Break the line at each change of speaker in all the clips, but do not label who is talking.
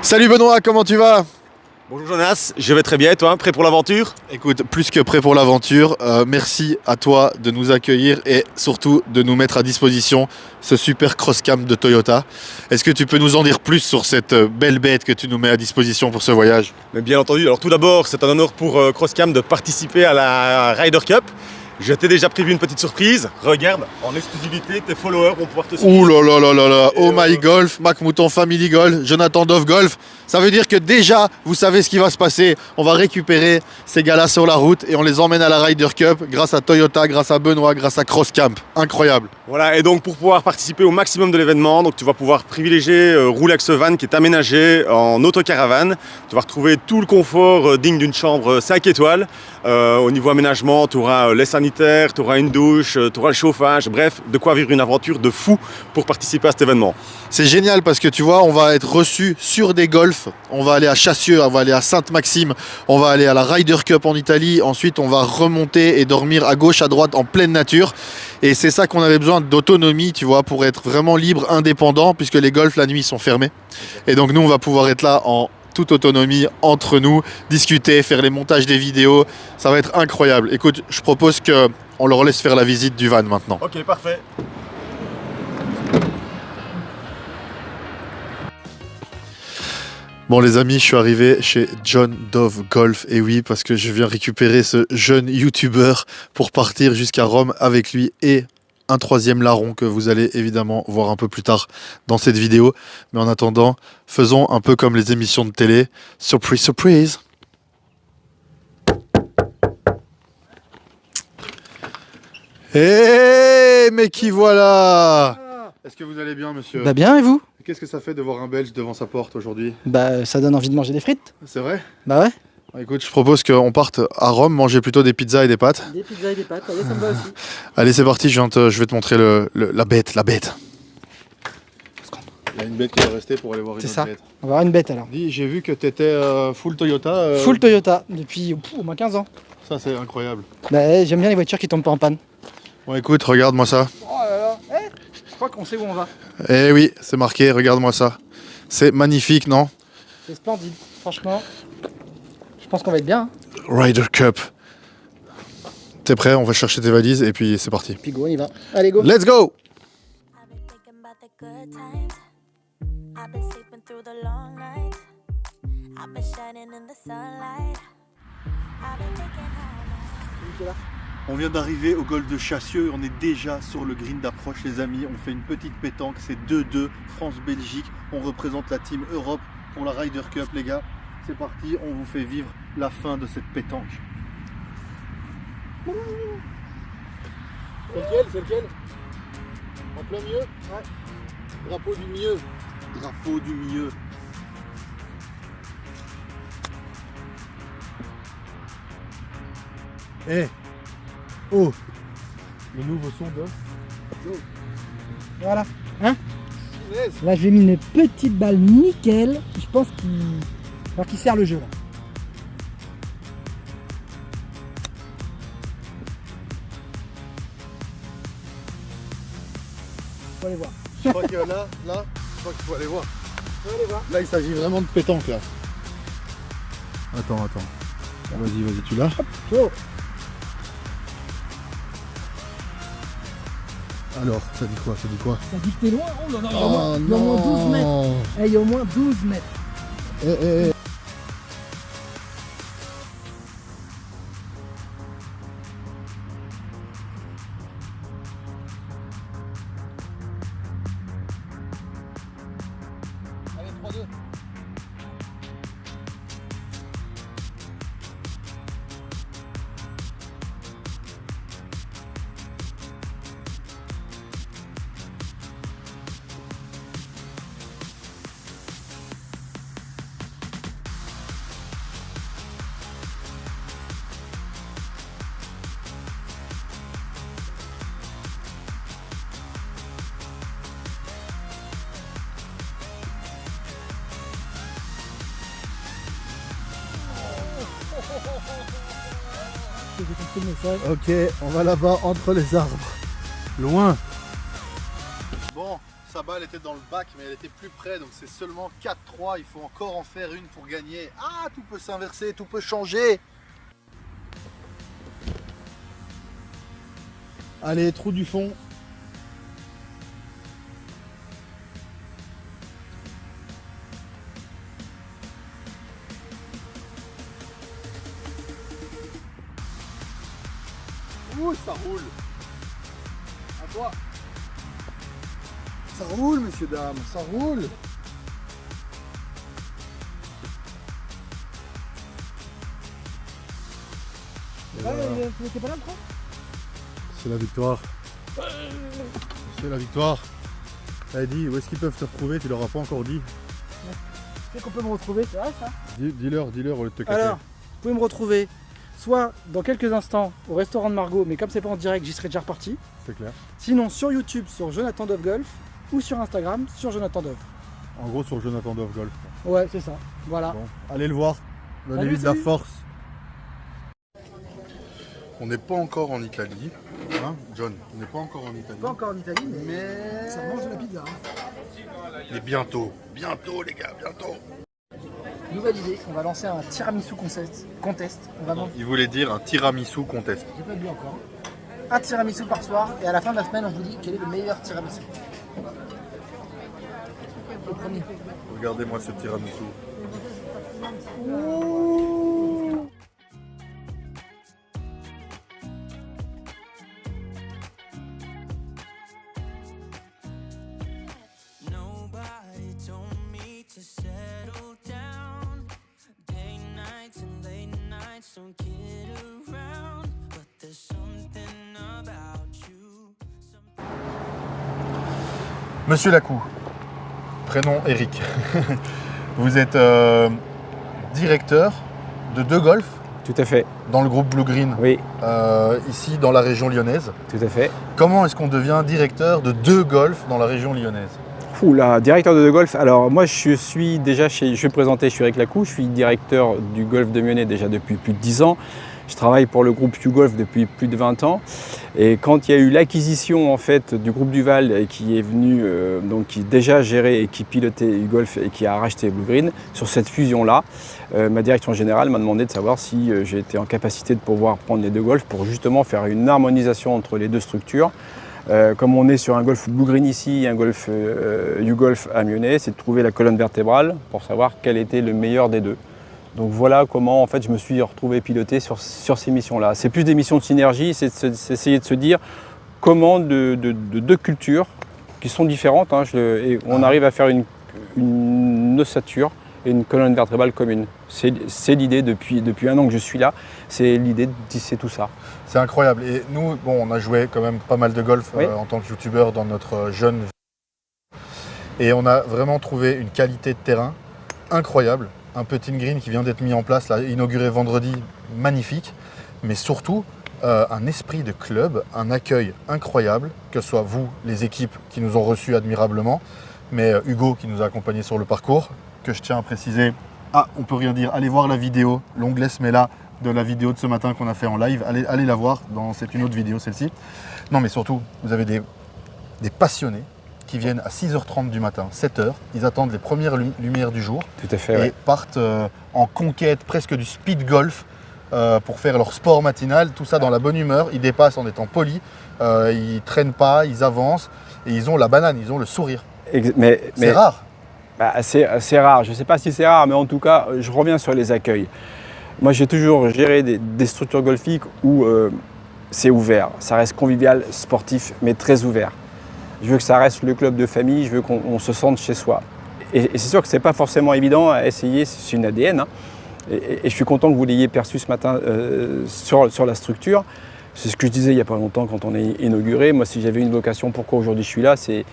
Salut Benoît, comment tu vas?
Bonjour Jonas, je vais très bien et toi, prêt pour l'aventure?
Écoute, plus que prêt pour l'aventure, merci à toi de nous accueillir et surtout de nous mettre à disposition ce super cross-cam de Toyota. Est-ce que tu peux nous en dire plus sur cette belle bête que tu nous mets à disposition pour ce voyage?
Mais bien entendu, alors tout d'abord, c'est un honneur pour Crosscam de participer à la Ryder Cup. Je t'ai déjà prévu une petite surprise. Regarde, en exclusivité, tes followers vont pouvoir te suivre.
Ouh là là là là là, Oh My Golf, Mac Mouton Family Golf, Jonathan Dove Golf. Ça veut dire que déjà, vous savez ce qui va se passer. On va récupérer ces gars-là sur la route et on les emmène à la Ryder Cup grâce à Toyota, grâce à Benoît, grâce à Crosscamp. Incroyable.
Voilà, et donc pour pouvoir participer au maximum de l'événement, donc tu vas pouvoir privilégier rouler avec ce van qui est aménagé en autocaravane. Tu vas retrouver tout le confort digne d'une chambre 5 étoiles. Au niveau aménagement, tu auras les sanitaires, tu auras une douche, tu auras le chauffage, bref, de quoi vivre une aventure de fou pour participer à cet événement.
C'est génial parce que tu vois, on va être reçus sur des golfs. On va aller à Chassieux, on va aller à Sainte-Maxime, on va aller à la Ryder Cup en Italie. Ensuite, on va remonter et dormir à gauche, à droite, en pleine nature. Et c'est ça qu'on avait besoin d'autonomie, tu vois, pour être vraiment libre, indépendant, puisque les golfs la nuit sont fermés. Et donc nous, on va pouvoir être là en toute autonomie entre nous, discuter, faire les montages des vidéos. Ça va être incroyable. Écoute, je propose qu'on leur laisse faire la visite du van maintenant.
Ok, parfait.
Bon les amis, je suis arrivé chez John Dove Golf, et oui, parce que je viens récupérer ce jeune youtubeur pour partir jusqu'à Rome avec lui et un troisième larron que vous allez évidemment voir un peu plus tard dans cette vidéo. Mais en attendant, faisons un peu comme les émissions de télé. Surprise, surprise! Hé, mais qui voilà! Est-ce que vous allez bien, monsieur?
Bah bien, et vous?
Qu'est-ce que ça fait de voir un Belge devant sa porte aujourd'hui?
Bah ça donne envie de manger des frites.
C'est vrai?
Bah ouais.
Écoute, je propose qu'on parte à Rome manger plutôt des pizzas et des pâtes.
Des pizzas et des pâtes, allez, ça me va aussi.
Allez, c'est parti, je vais te montrer la bête, la bête. Il y a une bête qui va rester pour aller voir une
C'est
autre
ça.
bête.
On va voir une bête alors.
Dis, j'ai vu que tu étais full Toyota.
Full Toyota, depuis au moins 15 ans.
Ça, c'est incroyable.
Bah j'aime bien les voitures qui tombent pas en panne.
Bon, écoute, regarde-moi ça.
Oh là là, je crois qu'on sait où on va.
Eh oui, c'est marqué, regarde-moi ça. C'est magnifique, non?
C'est splendide, franchement. Je pense qu'on va être bien. Hein.
Ryder Cup. T'es prêt? On va chercher tes valises et puis c'est parti.
Puis go, on y va. Allez, go.
Let's go!
I've been thinking about the good times. I've been sleeping through the long nights. I've been shining in the sunlight. I've been taking high.
On vient d'arriver au golfe de Chassieux et on est déjà sur le green d'approche, les amis. On fait une petite pétanque, c'est 2-2, France-Belgique. On représente la team Europe pour la Ryder Cup, les gars. C'est parti, on vous fait vivre la fin de cette pétanque. C'est lequel? C'est lequel? En plein milieu? Ouais. Drapeau du milieu. Drapeau du milieu. Eh! Oh! Le nouveau son de Joe.
Voilà. Hein? Là, je vais mis une petite balle nickel. Je pense qu'il sert le jeu là. Faut aller voir.
Je crois que là, je crois qu'il faut aller voir.
Faut aller voir.
Là, il s'agit vraiment de pétanque, là. Attends. Vas-y, tu l'as?
Oh.
Alors, ça dit quoi?
Ça dit que t'es loin. Oh là là,
Oh
il y a au moins 12 mètres.
non!
Il y a au moins 12 mètres.
Eh.
Allez, 3-2. J'ai compris le message.
Ok, on va là-bas entre les arbres. Loin. Bon, sa balle était dans le bac, mais elle était plus près, donc c'est seulement 4-3. Il faut encore en faire une pour gagner. Ah, tout peut s'inverser, tout peut changer. Allez, trou du fond. Ouh, ça roule. À toi. Ça roule, messieurs, dames, ça roule.
T'es pas là, le pro ?
C'est la victoire. C'est la victoire. T'as dit, où est-ce qu'ils peuvent te retrouver? Tu leur as pas encore dit.
C'est qu'on peut me retrouver, c'est vrai ça?
Dis-leur au lieu de te cacher.
Alors, vous pouvez me retrouver soit dans quelques instants au restaurant de Margot, mais comme c'est pas en direct, j'y serai déjà reparti.
C'est clair.
Sinon sur YouTube sur Jonathan Dove Golf ou sur Instagram sur Jonathan Dove.
En gros, sur Jonathan Dove Golf.
Ouais, c'est ça. Voilà.
Bon, allez le voir. Donnez-lui de la force. On n'est pas encore en Italie. Hein, John? On n'est pas encore en Italie.
Pas encore en Italie, mais ça mange de la pizza.
Mais bientôt. Bientôt, les gars, bientôt.
Nouvelle idée, on va lancer un tiramisu contest. On va
Il voulait dire un tiramisu contest.
J'ai pas bu encore. Un tiramisu par soir et à la fin de la semaine, on vous dit quel est le meilleur tiramisu. Le premier.
Regardez-moi ce tiramisu.
Nobody told me to settle down. Day nights and late nights don't get around, but there's something about you.
Monsieur Lacou, prénom Eric. Vous êtes directeur de 2 golf
Tout à fait,
dans le groupe Blue Green,
oui,
ici dans la région lyonnaise.
tout à fait.
Comment est-ce qu'on devient directeur de 2 golf dans la région lyonnaise?
Oula, directeur de golf. Alors moi je suis déjà je vais me présenter, je suis Eric Lacou, je suis directeur du golf de Mionnet déjà depuis plus de 10 ans. Je travaille pour le groupe U-Golf depuis plus de 20 ans. Et quand il y a eu l'acquisition en fait du groupe Duval qui est venu, donc qui déjà gérait et qui pilotait U-Golf et qui a racheté Blue Green, sur cette fusion-là, ma direction générale m'a demandé de savoir si j'étais en capacité de pouvoir prendre les 2 golfs pour justement faire une harmonisation entre les 2 structures. Comme on est sur un golf Blue Green ici et un golf U-Golf à Mionnet, c'est de trouver la colonne vertébrale pour savoir quel était le meilleur des 2. Donc voilà comment en fait je me suis retrouvé piloté sur ces missions-là. C'est plus des missions de synergie, c'est essayer de se dire comment de 2 cultures qui sont différentes, hein, et on arrive à faire une ossature et une colonne vertébrale commune. C'est l'idée depuis 1 an que je suis là, c'est l'idée de tisser tout ça.
C'est incroyable. Et nous, bon, on a joué quand même pas mal de golf
Oui.
en tant que youtubeur dans notre jeune vie. Et on a vraiment trouvé une qualité de terrain incroyable. Un putting green qui vient d'être mis en place, là, inauguré vendredi, magnifique. Mais surtout, un esprit de club, un accueil incroyable, que ce soit vous, les équipes qui nous ont reçus admirablement, mais Hugo qui nous a accompagnés sur le parcours, que je tiens à préciser. Ah, on peut rien dire, allez voir la vidéo, l'onglet se met là, de la vidéo de ce matin qu'on a fait en live, allez la voir, c'est une autre vidéo celle-ci. Non mais surtout, vous avez des passionnés qui viennent à 6h30 du matin, 7h, ils attendent les premières lumières du jour.
Tout à fait,
et
ouais.
partent en conquête presque du speed golf pour faire leur sport matinal, tout ça dans la bonne humeur, ils dépassent en étant polis, ils traînent pas, ils avancent et ils ont la banane, ils ont le sourire. C'est rare.
Bah, c'est rare, je ne sais pas si c'est rare, mais en tout cas, je reviens sur les accueils. Moi, j'ai toujours géré des structures golfiques où c'est ouvert, ça reste convivial, sportif, mais très ouvert. Je veux que ça reste le club de famille, je veux qu'on se sente chez soi. Et c'est sûr que ce n'est pas forcément évident à essayer, c'est une ADN. Hein. Et je suis content que vous l'ayez perçu ce matin sur la structure. C'est ce que je disais il n'y a pas longtemps quand on est inauguré. Moi, si j'avais une vocation, pourquoi aujourd'hui je suis là, c'est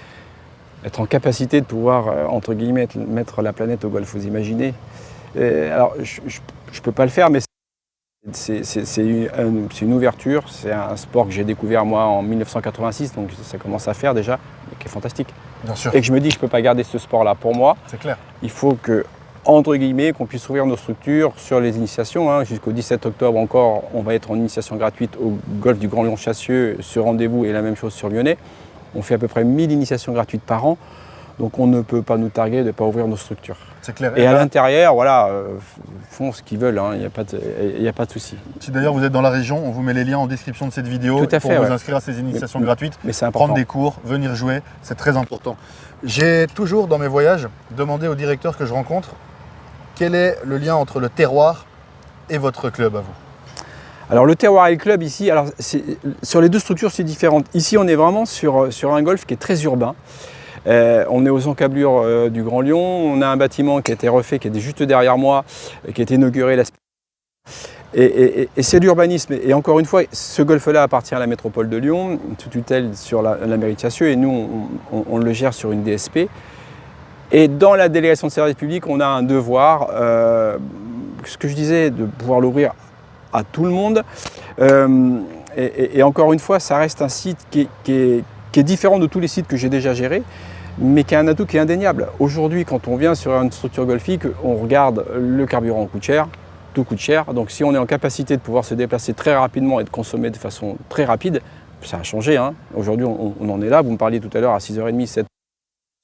être en capacité de pouvoir, entre guillemets, mettre la planète au golf, vous imaginez. Alors, je ne peux pas le faire, mais c'est une ouverture, c'est un sport que j'ai découvert moi en 1986, donc ça commence à faire déjà, et qui est fantastique.
Bien sûr.
Et que je me dis que je ne peux pas garder ce sport-là pour moi.
C'est clair.
Il faut que, entre guillemets, qu'on puisse ouvrir nos structures sur les initiations. Hein. Jusqu'au 17 octobre encore, on va être en initiation gratuite au golf du Grand Lyon Chassieux, ce rendez-vous est la même chose sur Lyonnais. On fait à peu près 1000 initiations gratuites par an. Donc on ne peut pas nous targuer de ne pas ouvrir nos structures.
C'est clair.
Et à l'intérieur, voilà, font ce qu'ils veulent, il n'y a pas de souci.
Si d'ailleurs vous êtes dans la région, on vous met les liens en description de cette vidéo
Tout à fait,
pour vous inscrire à ces initiations gratuites,
mais c'est important.
prendre des cours, venir jouer, c'est très important. J'ai toujours dans mes voyages demandé aux directeurs que je rencontre quel est le lien entre le terroir et votre club à vous.
Alors le terroir et le club ici, alors sur les deux structures c'est différent. Ici on est vraiment sur un golf qui est très urbain. On est aux encablures du Grand Lyon, on a un bâtiment qui a été refait, qui est juste derrière moi, qui a été inauguré la et c'est l'urbanisme. Et encore une fois, ce golf-là appartient à la métropole de Lyon, sous tutelle sur la mairie de Chassieux, et nous on le gère sur une DSP. Et dans la délégation de service public, on a un devoir, ce que je disais, de pouvoir l'ouvrir à tout le monde. Et encore une fois, ça reste un site qui est différent de tous les sites que j'ai déjà gérés, mais qui a un atout qui est indéniable. Aujourd'hui, quand on vient sur une structure golfique, on regarde le carburant coûte cher, tout coûte cher. Donc si on est en capacité de pouvoir se déplacer très rapidement et de consommer de façon très rapide, ça a changé. Aujourd'hui, on en est là. Vous me parliez tout à l'heure à 6h30, 7h.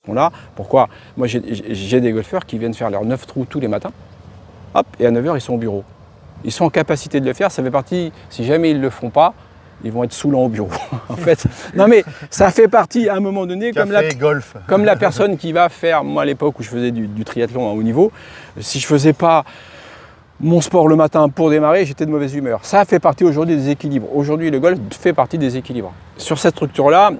Sont là. Pourquoi? Moi, j'ai des golfeurs qui viennent faire leurs 9 trous tous les matins. Hop, et à 9h, ils sont au bureau. Ils sont en capacité de le faire. Ça fait partie, si jamais ils ne le font pas, ils vont être saoulants au bureau. En fait, non mais ça fait partie à un moment donné, comme la personne qui va faire, moi à l'époque où je faisais du triathlon à haut niveau, si je ne faisais pas mon sport le matin pour démarrer, j'étais de mauvaise humeur. Ça fait partie aujourd'hui des équilibres. Aujourd'hui, le golf fait partie des équilibres. Sur cette structure-là,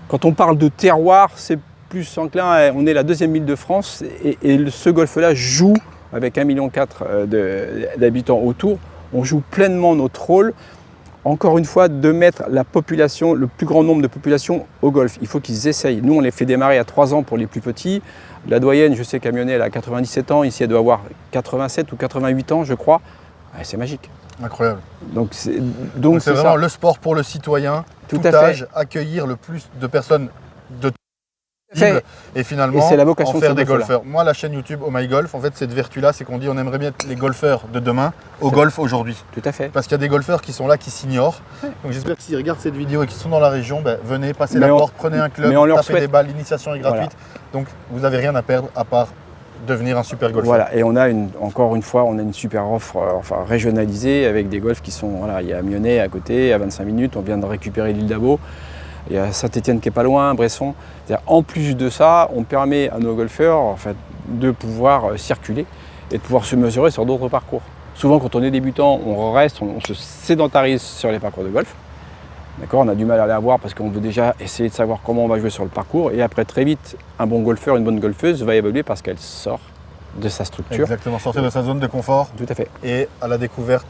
quand on parle de terroir, c'est plus enclin, on est la deuxième ville de France et ce golf-là joue avec 1,4 million d'habitants autour, on joue pleinement notre rôle. Encore une fois, de mettre la population, le plus grand nombre de populations au golf. Il faut qu'ils essayent. Nous, on les fait démarrer à 3 ans pour les plus petits. La doyenne, je sais qu'Amionnet, elle a 97 ans. Ici, elle doit avoir 87 ou 88 ans, je crois. Ouais, c'est magique.
Incroyable.
Donc c'est
vraiment ça. Le sport pour le citoyen, tout âge, accueillir le plus de personnes de et finalement
c'est la vocation
en faire des golfeurs. Moi, la chaîne YouTube Oh My Golf, en fait, cette vertu-là, c'est qu'on dit on aimerait bien être les golfeurs de demain au golf aujourd'hui.
Tout à fait.
Parce qu'il y a des golfeurs qui sont là, qui s'ignorent. Ouais. Donc j'espère que s'ils regardent cette vidéo et qui sont dans la région, venez, passez la porte, prenez un club, tapez des balles, l'initiation est gratuite. Voilà. Donc vous n'avez rien à perdre à part devenir un super golfeur.
Voilà, et on a encore une fois, on a une super offre régionalisée avec des golfs qui sont, voilà, il y a Amionnet à côté, à 25 minutes, on vient de récupérer l'île d'Abo. Il y a Saint-Étienne qui n'est pas loin, Bresson. En plus de ça, on permet à nos golfeurs de pouvoir circuler et de pouvoir se mesurer sur d'autres parcours. Souvent, quand on est débutant, on reste, on se sédentarise sur les parcours de golf. D'accord, on a du mal à les avoir parce qu'on veut déjà essayer de savoir comment on va jouer sur le parcours. Et après, très vite, un bon golfeur, une bonne golfeuse va évoluer parce qu'elle sort de sa structure.
Exactement, sortir de sa zone de confort.
Tout à fait.
Et à la découverte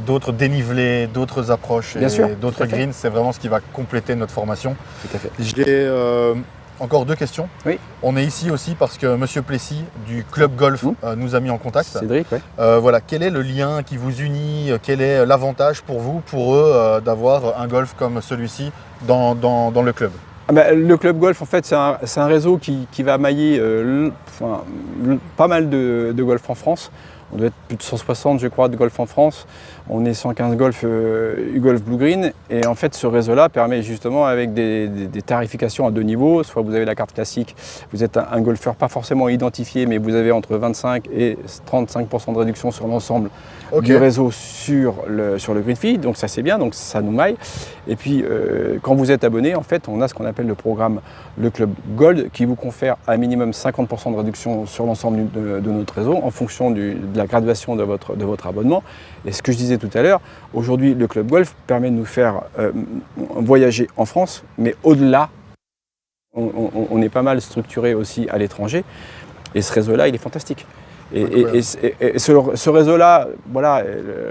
d'autres dénivelés, d'autres approches et d'autres greens, c'est vraiment ce qui va compléter notre formation.
Tout à fait.
J'ai encore 2 questions.
Oui.
On est ici aussi parce que M. Plessis du Club Golf nous a mis en contact.
Cédric, oui.
Voilà, quel est le lien qui vous unit? Quel est l'avantage pour vous, pour eux, d'avoir un golf comme celui-ci dans le club?
Le club golf, en fait, c'est un réseau qui va mailler pas mal de golf en France. On doit être plus de 160, je crois, de golf en France. On est 115 golf U-Golf Blue Green. Et en fait, ce réseau-là permet justement, avec des tarifications à 2 niveaux, soit vous avez la carte classique, vous êtes un golfeur pas forcément identifié, mais vous avez entre 25 et 35% de réduction sur l'ensemble du réseau sur le green fee. Donc ça, c'est bien, donc ça nous maille. Et puis, quand vous êtes abonné, en fait, on a ce qu'on appelle le programme Le Club Gold, qui vous confère un minimum 50% de réduction sur l'ensemble de notre réseau, en fonction de la graduation de votre abonnement. Et ce que je disais tout à l'heure, aujourd'hui, le Club Golf permet de nous faire voyager en France, mais au-delà, on est pas mal structuré aussi à l'étranger. Et ce réseau-là, il est fantastique. Et ce réseau-là, voilà,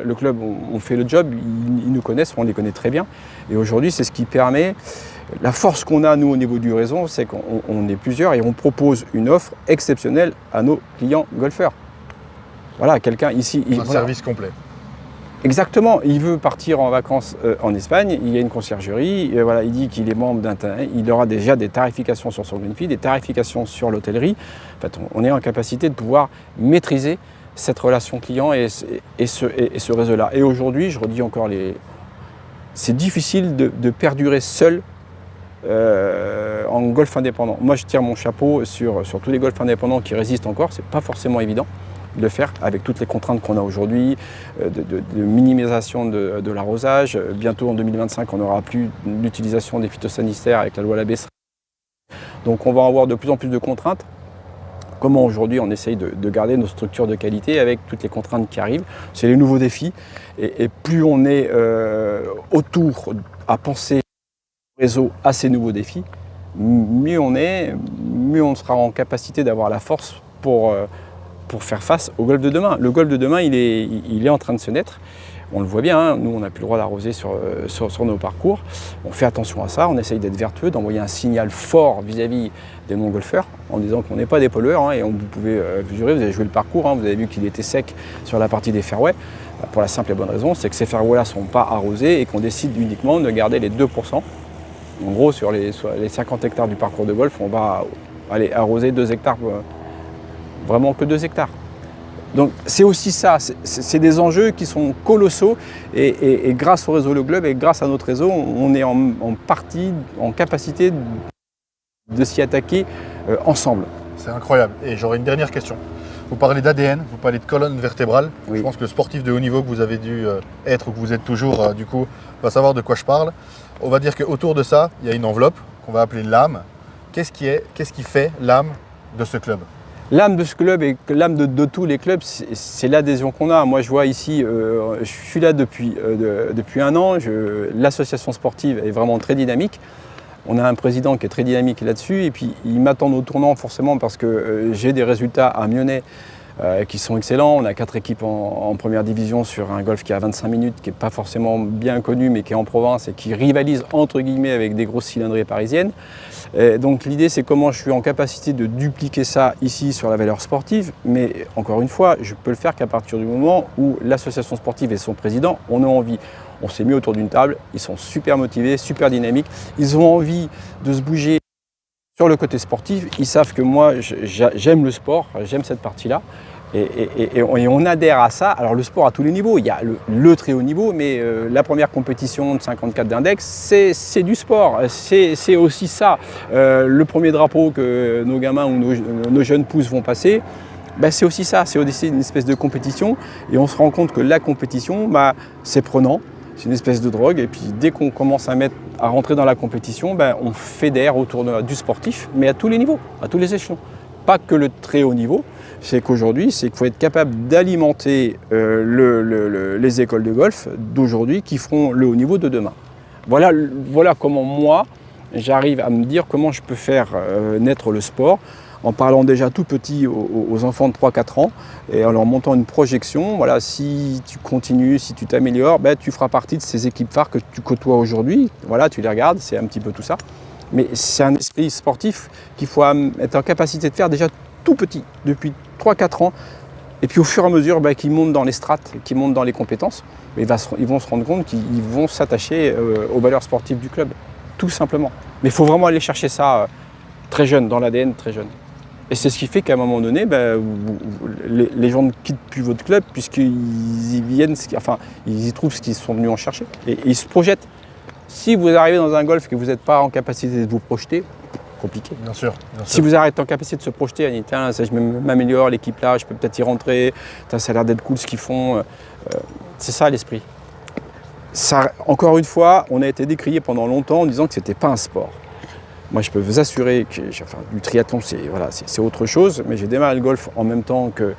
le club, on fait le job, ils nous connaissent, on les connaît très bien. Et aujourd'hui, c'est ce qui permet, la force qu'on a, nous, au niveau du réseau, c'est qu'on est plusieurs et on propose une offre exceptionnelle à nos clients golfeurs. Voilà, quelqu'un ici...
Un service complet.
Exactement, il veut partir en vacances en Espagne, il y a une conciergerie, voilà, il dit qu'il est membre d'un... Il aura déjà des tarifications sur son green fee, des tarifications sur l'hôtellerie. En fait, on est en capacité de pouvoir maîtriser cette relation client et ce réseau-là. Et aujourd'hui, je redis encore c'est difficile de perdurer seul en golf indépendant. Moi, je tire mon chapeau sur tous les golfs indépendants qui résistent encore. C'est pas forcément évident de le faire avec toutes les contraintes qu'on a aujourd'hui, de minimisation de l'arrosage. Bientôt, en 2025, on n'aura plus l'utilisation des phytosanitaires avec la loi Labesse. Donc, on va avoir de plus en plus de contraintes. Comment aujourd'hui on essaye de garder nos structures de qualité avec toutes les contraintes qui arrivent. C'est les nouveaux défis. Et plus on est autour à penser au réseau à ces nouveaux défis, mieux on est, mieux on sera en capacité d'avoir la force pour faire face au golf de demain. Le golf de demain, il est en train de se naître. On le voit bien, hein, nous on n'a plus le droit d'arroser sur nos parcours. On fait attention à ça, on essaye d'être vertueux, d'envoyer un signal fort vis-à-vis des non-golfeurs en disant qu'on n'est pas des pollueurs. Hein, et vous pouvez jurer, vous avez joué le parcours, hein, vous avez vu qu'il était sec sur la partie des fairways. Pour la simple et bonne raison, c'est que ces fairways-là ne sont pas arrosés et qu'on décide uniquement de garder les 2%. En gros, sur les 50 hectares du parcours de golf, on va aller arroser 2 hectares, vraiment que 2 hectares. Donc c'est aussi ça, c'est des enjeux qui sont colossaux et grâce au réseau Le Globe et grâce à notre réseau, on est en partie, en capacité de s'y attaquer ensemble.
C'est incroyable. Et j'aurais une dernière question. Vous parlez d'ADN, vous parlez de colonne vertébrale.
Oui.
Je pense que le sportif de haut niveau que vous avez dû être ou que vous êtes toujours, du coup, va savoir de quoi je parle. On va dire qu'autour de ça, il y a une enveloppe qu'on va appeler l'âme. Qu'est-ce qui fait l'âme de ce club ?
L'âme de ce club et l'âme de tous les clubs, c'est l'adhésion qu'on a. Moi, je vois ici, je suis là depuis 1 an. L'association sportive est vraiment très dynamique. On a un président qui est très dynamique là-dessus. Et puis, il m'attend au tournant forcément parce que j'ai des résultats à Mionnet qui sont excellents. On a 4 équipes en première division sur un golf qui est à 25 minutes, qui n'est pas forcément bien connu, mais qui est en province et qui rivalise entre guillemets avec des grosses cylindrées parisiennes. Et donc l'idée, c'est comment je suis en capacité de dupliquer ça ici sur la valeur sportive. Mais encore une fois, je peux le faire qu'à partir du moment où l'association sportive et son président en ont envie. On s'est mis autour d'une table, ils sont super motivés, super dynamiques. Ils ont envie de se bouger sur le côté sportif. Ils savent que moi, j'aime le sport, j'aime cette partie-là. Et on adhère à ça. Alors le sport à tous les niveaux, il y a le très haut niveau, mais la première compétition de 54 d'index, c'est du sport, c'est aussi ça. Le premier drapeau que nos gamins ou nos jeunes pousses vont passer, ben c'est aussi ça, c'est aussi une espèce de compétition. Et on se rend compte que la compétition, ben, c'est prenant, c'est une espèce de drogue. Et puis dès qu'on commence à rentrer dans la compétition, ben, on fédère autour du sportif, mais à tous les niveaux, à tous les échelons. Pas que le très haut niveau. C'est qu'aujourd'hui, c'est qu'il faut être capable d'alimenter les écoles de golf d'aujourd'hui qui feront le haut niveau de demain. Voilà comment moi, j'arrive à me dire comment je peux faire naître le sport en parlant déjà tout petit aux enfants de 3-4 ans et en leur montant une projection. Voilà, si tu continues, si tu t'améliores, ben, tu feras partie de ces équipes phares que tu côtoies aujourd'hui. Voilà, tu les regardes, c'est un petit peu tout ça. Mais c'est un esprit sportif qu'il faut être en capacité de faire déjà tout petit, depuis 3-4 ans. Et puis au fur et à mesure qu'ils montent dans les strates, qu'ils montent dans les compétences, ils vont se rendre compte qu'ils vont s'attacher aux valeurs sportives du club, tout simplement. Mais il faut vraiment aller chercher ça très jeune, dans l'ADN très jeune. Et c'est ce qui fait qu'à un moment donné, les gens ne quittent plus votre club puisqu'ils y viennent, enfin, ils y trouvent ce qu'ils sont venus en chercher. Et ils se projettent. Si vous arrivez dans un golf et que vous n'êtes pas en capacité de vous projeter, compliqué.
Bien sûr.
Si vous êtes en capacité de se projeter, on dit, tiens, ça, je m'améliore, l'équipe là, je peux peut-être y rentrer, ça a l'air d'être cool ce qu'ils font. C'est ça l'esprit. Ça, encore une fois, on a été décrié pendant longtemps en disant que ce n'était pas un sport. Moi, je peux vous assurer que du triathlon, c'est autre chose, mais j'ai démarré le golf en même temps que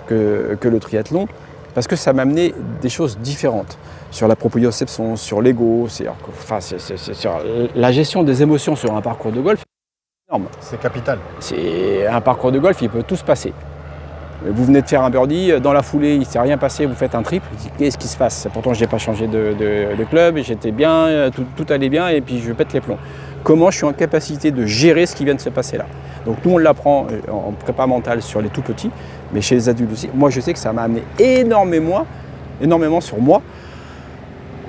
le triathlon parce que ça m'a amené des choses différentes. Sur la proprioception, sur l'ego, sur la gestion des émotions sur un parcours de golf.
C'est capital.
C'est un parcours de golf, il peut tout se passer. Vous venez de faire un birdie, dans la foulée, il ne s'est rien passé, vous faites un triple, qu'est-ce qui se passe? Pourtant, je n'ai pas changé de club, j'étais bien, tout allait bien, et puis je pète les plombs. Comment je suis en capacité de gérer ce qui vient de se passer là? Donc nous, on l'apprend en prépa mentale sur les tout petits, mais chez les adultes aussi. Moi, je sais que ça m'a amené énormément sur moi,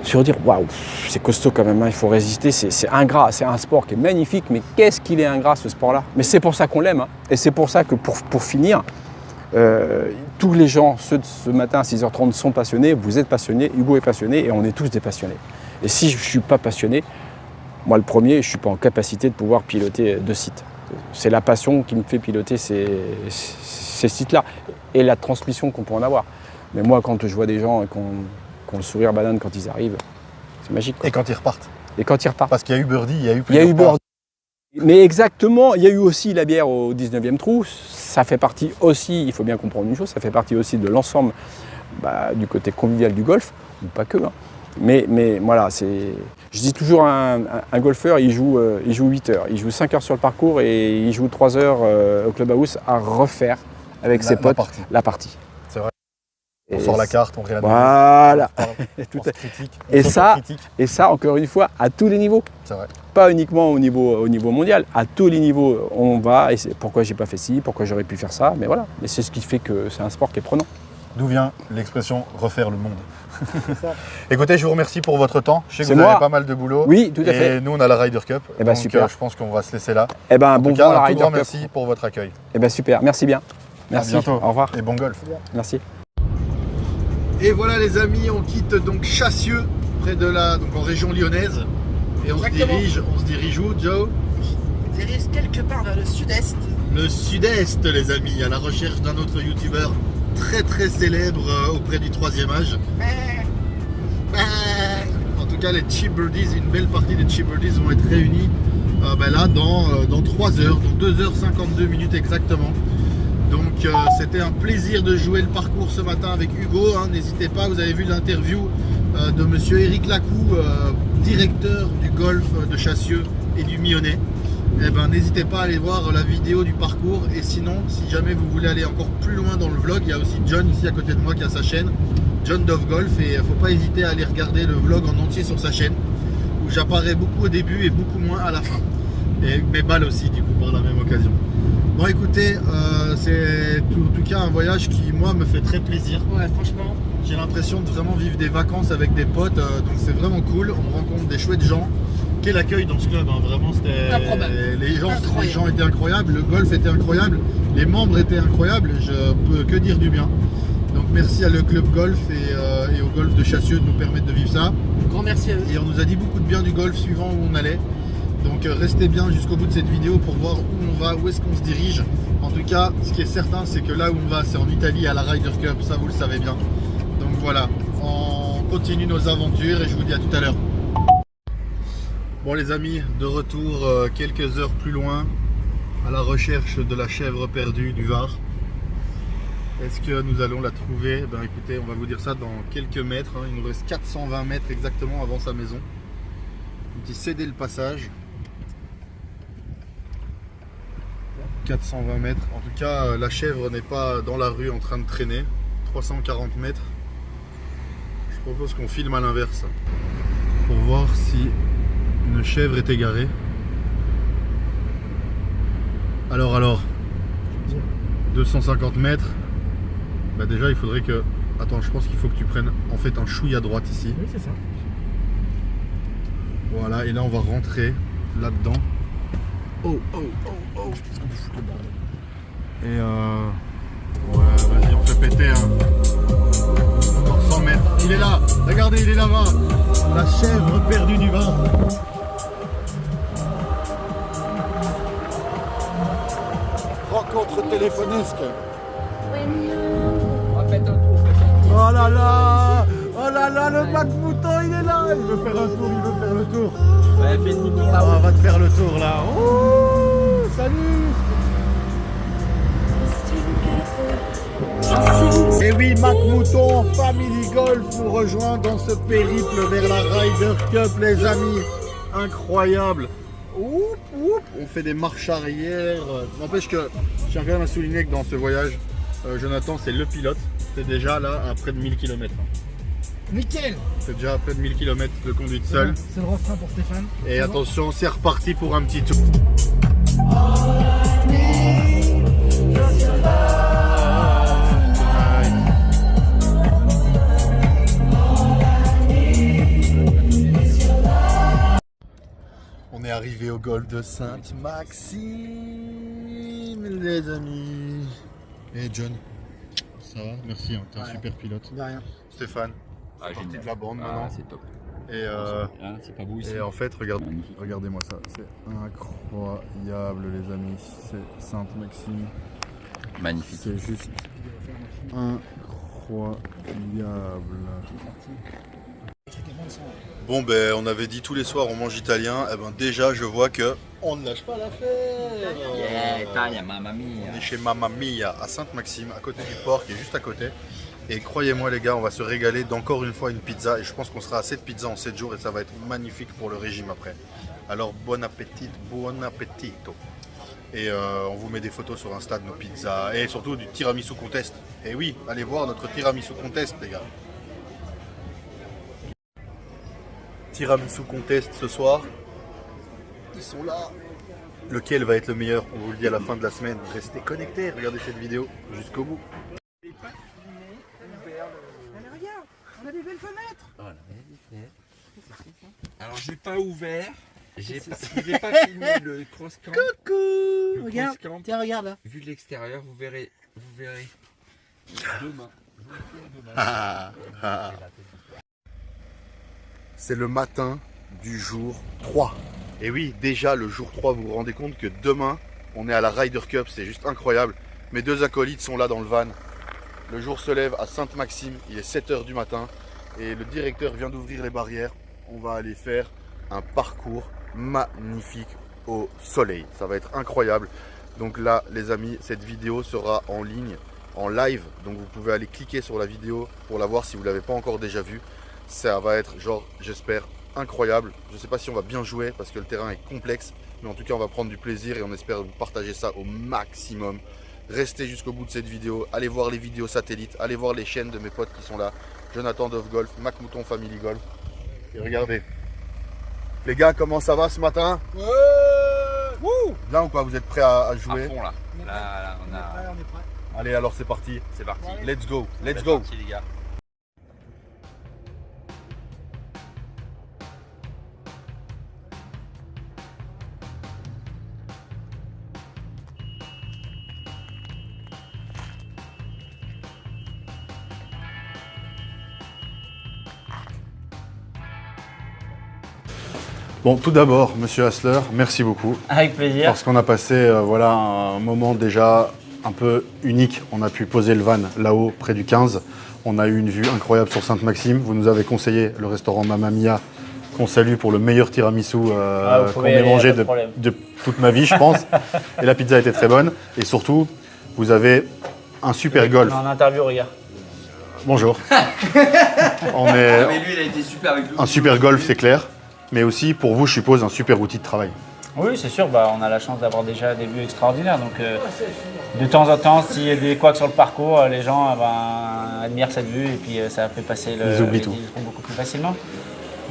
sur dire waouh, c'est costaud quand même, hein, il faut résister, c'est ingrat, c'est un sport qui est magnifique, mais qu'est-ce qu'il est ingrat ce sport-là? Mais c'est pour ça qu'on l'aime, hein. Et c'est pour ça que pour finir, tous les gens, ceux de ce matin à 6h30 sont passionnés, vous êtes passionnés, Hugo est passionné et on est tous des passionnés. Et si je ne suis pas passionné, moi le premier, je ne suis pas en capacité de pouvoir piloter 2 sites. C'est la passion qui me fait piloter ces sites-là et la transmission qu'on peut en avoir. Mais moi, quand je vois des gens qui ont le sourire banane quand ils arrivent, c'est magique, quoi.
Et quand ils repartent.
Et quand ils repartent.
Parce qu'il y a eu birdie, il y a eu
Il y a
plusieurs
eu
parts.
Birdie. Mais exactement, il y a eu aussi la bière au 19e trou. Ça fait partie aussi, il faut bien comprendre une chose, ça fait partie aussi de l'ensemble du côté convivial du golf, ou pas que. Hein. Mais voilà, je dis toujours un golfeur, il joue 8 heures, il joue 5 heures sur le parcours et il joue 3 heures au clubhouse à refaire avec ses potes la partie.
C'est vrai.
Et
On sort la carte, on réalise.
Voilà.
On se critique.
Et
on
ça,
s'autocritique.
et ça, encore une fois, à tous les niveaux.
C'est vrai.
Pas uniquement au niveau mondial, à tous les niveaux, on va, et c'est pourquoi j'ai pas fait ci, pourquoi j'aurais pu faire ça, mais voilà. Mais c'est ce qui fait que c'est un sport qui est prenant.
D'où vient l'expression refaire le monde.
ça.
Écoutez, je vous remercie pour votre temps. Je sais que
C'est
vous
moi.
avez pas mal de boulot.
Oui, tout à
Et
fait.
nous, on a la Ryder Cup.
Eh ben,
donc,
super.
je pense qu'on va se laisser là.
Eh ben,
En
bon
tout cas,
vent, la
un tout
Ryder
grand
Cup.
merci pour votre accueil.
Eh ben, super, merci bien. Merci,
bientôt.
au revoir.
Et bon golf.
Merci.
Et voilà les amis, on quitte donc Chassieux, près de donc en région lyonnaise. Et on se dirige où, Joe?
On dirige quelque part vers le sud-est.
Le sud-est les amis, à la recherche d'un autre youtubeur très célèbre auprès du 3e âge. En tout cas les Cheap Birdies, une belle partie des Cheap Birdies vont être réunis là dans 3 heures, donc 2h52 minutes exactement. Donc c'était un plaisir de jouer le parcours ce matin avec Hugo, hein. N'hésitez pas, vous avez vu l'interview de monsieur Éric Lacou, directeur du golf de Chassieux et du Mionnais. Eh ben, n'hésitez pas à aller voir la vidéo du parcours. Et sinon, si jamais vous voulez aller encore plus loin dans le vlog, il y a aussi John ici à côté de moi qui a sa chaîne, John Dove Golf, et il ne faut pas hésiter à aller regarder le vlog en entier sur sa chaîne, où j'apparais beaucoup au début et beaucoup moins à la fin. Et mes balles aussi du coup par la même occasion. Bon écoutez, c'est en tout cas un voyage qui moi me fait très plaisir.
Ouais, franchement.
J'ai l'impression de vraiment vivre des vacances avec des potes, donc c'est vraiment cool. On rencontre des chouettes gens. Quel accueil dans ce club, hein. Vraiment c'était. Les gens étaient incroyables, le golf était incroyable, les membres étaient incroyables, je peux que dire du bien. Donc merci à le club golf et au golf de Chassieux de nous permettre de vivre ça.
Grand merci à eux.
Et on nous a dit beaucoup de bien du golf suivant où on allait. Donc restez bien jusqu'au bout de cette vidéo pour voir où on va, où est-ce qu'on se dirige. En tout cas, ce qui est certain, c'est que là où on va, c'est en Italie à la Ryder Cup, ça vous le savez bien. Donc voilà, on continue nos aventures et je vous dis à tout à l'heure. Bon les amis, de retour quelques heures plus loin à la recherche de la chèvre perdue du Var. Est-ce que nous allons la trouver? Ben écoutez, on va vous dire ça dans quelques mètres, hein. Il nous reste 420 mètres exactement avant sa maison. Un petit céder le passage. 420 mètres. En tout cas, la chèvre n'est pas dans la rue en train de traîner. 340 mètres. Je propose qu'on filme à l'inverse pour voir si une chèvre est égarée. Alors 250 mètres. Bah déjà il faudrait que... Attends, je pense qu'il faut que tu prennes en fait un chouille à droite ici.
Oui, c'est ça.
Voilà, et là on va rentrer là-dedans. Oh, je pense qu'on peut foutre le bordel. Et ouais, vas-y, on fait péter, hein. Encore 100 mètres. Il est là, regardez, il est là-bas. La chèvre perdue du Var. Rencontre téléphonesque. Oh là là, le Mac Mouton, il est là. Il veut faire un tour, le tour.
Ouais, fais demi-tour là.
On va te faire le tour là. Oh, salut. Et oui, Mac Mouton, Family Golf nous rejoint dans ce périple vers la Ryder Cup, les amis. Incroyable. On fait des marches arrière. N'empêche que je tiens quand même à souligner que dans ce voyage, Jonathan, c'est le pilote. C'est déjà là à près de 1000 km.
Nickel.
C'est déjà à près de 1000 km de conduite seule.
C'est le refrain pour Stéphane.
Et attention, c'est reparti pour un petit tour. On est arrivé au golfe de Sainte-Maxime, les amis. Et John, ça va? Merci, hein, t'es un super pilote.
De rien.
Stéphane, partie de la bande maintenant.
C'est top. C'est pas beau ici.
Et en fait, regardez-moi ça, c'est incroyable les amis, c'est Sainte-Maxime.
Magnifique.
C'est juste incroyable. Bon ben on avait dit tous les soirs on mange italien, et ben déjà je vois que on ne lâche pas l'affaire.
Yeah, Italia, mamma mia.
On est chez Mamma Mia à Sainte-Maxime, à côté du port qui est juste à côté. Et croyez-moi les gars, on va se régaler d'encore une fois une pizza et je pense qu'on sera à 7 pizzas en 7 jours et ça va être magnifique pour le régime après. Alors bon appétit, buon appetito. Et on vous met des photos sur Insta de nos pizzas et surtout du tiramisu contest. Et oui, allez voir notre tiramisu contest les gars. Tiramisu contest ce soir. Ils sont là. Lequel va être le meilleur? On vous le dit à la fin de la semaine. Restez connectés, regardez cette vidéo jusqu'au bout.
Regarde, on a des belles fenêtres.
Alors j'ai pas ouvert, j'ai pas fini le cross-camp.
Coucou. Regarde,
cross-camp.
tiens, regarde là.
Vu de l'extérieur, vous verrez demain.
C'est le matin du jour 3. Et oui, déjà le jour 3, vous vous rendez compte que demain, on est à la Ryder Cup, c'est juste incroyable. Mes deux acolytes sont là dans le van. Le jour se lève à Sainte-Maxime, il est 7 h du matin. Et le directeur vient d'ouvrir les barrières. On va aller faire un parcours magnifique au soleil. Ça va être incroyable. Donc là, les amis, cette vidéo sera en ligne, en live. Donc vous pouvez aller cliquer sur la vidéo pour la voir si vous ne l'avez pas encore déjà vue. Ça va être, genre, j'espère, incroyable. Je ne sais pas si on va bien jouer parce que le terrain est complexe. Mais en tout cas, on va prendre du plaisir et on espère vous partager ça au maximum. Restez jusqu'au bout de cette vidéo. Allez voir les vidéos satellites. Allez voir les chaînes de mes potes qui sont là. Jonathan Dove Golf, Mac Mouton Family Golf. Et regardez. Les gars, comment ça va ce matin? Ouais. Là ou quoi? Vous êtes prêts à jouer?
À fond là. Là, on a...
On est prêt.
Allez, alors c'est parti.
C'est parti.
Let's go. Let's
C'est
go.
parti, les gars.
Bon, tout d'abord, monsieur Hassler, merci beaucoup.
Avec plaisir.
Parce qu'on a passé voilà, un moment déjà un peu unique. On a pu poser le van là-haut, près du 15. On a eu une vue incroyable sur Sainte-Maxime. Vous nous avez conseillé le restaurant Mamma Mia, qu'on salue pour le meilleur tiramisu qu'on ait mangé de toute ma vie, je pense. Et la pizza était très bonne. Et surtout, vous avez un super golf.
En interview, regarde.
Bonjour. On est
Mais lui, il a été super avec nous.
un super golf, c'est clair. Mais aussi, pour vous, je suppose, un super outil de travail.
Oui, c'est sûr, on a la chance d'avoir déjà des vues extraordinaires. Donc, de temps en temps, s'il y a des couacs sur le parcours, les gens admirent cette vue et puis ça fait passer
Ils oublient tout.
ils beaucoup plus facilement.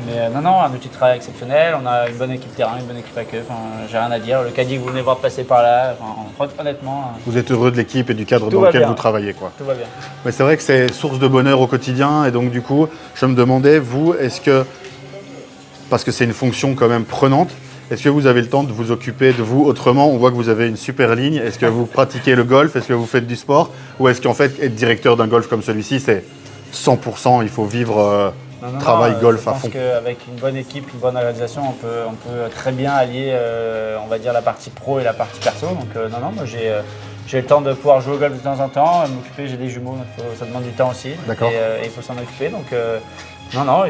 Mais non, un outil de travail exceptionnel. On a une bonne équipe terrain, une bonne équipe à queue. J'ai rien à dire. Le caddie que vous venez voir passer par là, honnêtement,
Vous êtes heureux de l'équipe et du cadre
Tout
dans
va
lequel
bien.
vous travaillez, quoi.
tout va bien.
Mais c'est vrai que c'est source de bonheur au quotidien. Et donc, du coup, je me demandais, vous, est-ce que, parce que c'est une fonction quand même prenante, est-ce que vous avez le temps de vous occuper de vous autrement? On voit que vous avez une super ligne. Est-ce que vous pratiquez le golf? Est-ce que vous faites du sport? Ou est-ce qu'en fait, être directeur d'un golf comme celui-ci, c'est 100%, il faut vivre travail golf à fond?
Je pense qu'avec une bonne équipe, une bonne organisation, on peut très bien allier, on va dire, la partie pro et la partie perso. Donc moi j'ai le temps de pouvoir jouer au golf de temps en temps, m'occuper, j'ai des jumeaux, donc ça demande du temps aussi.
D'accord.
Et il faut s'en occuper. Donc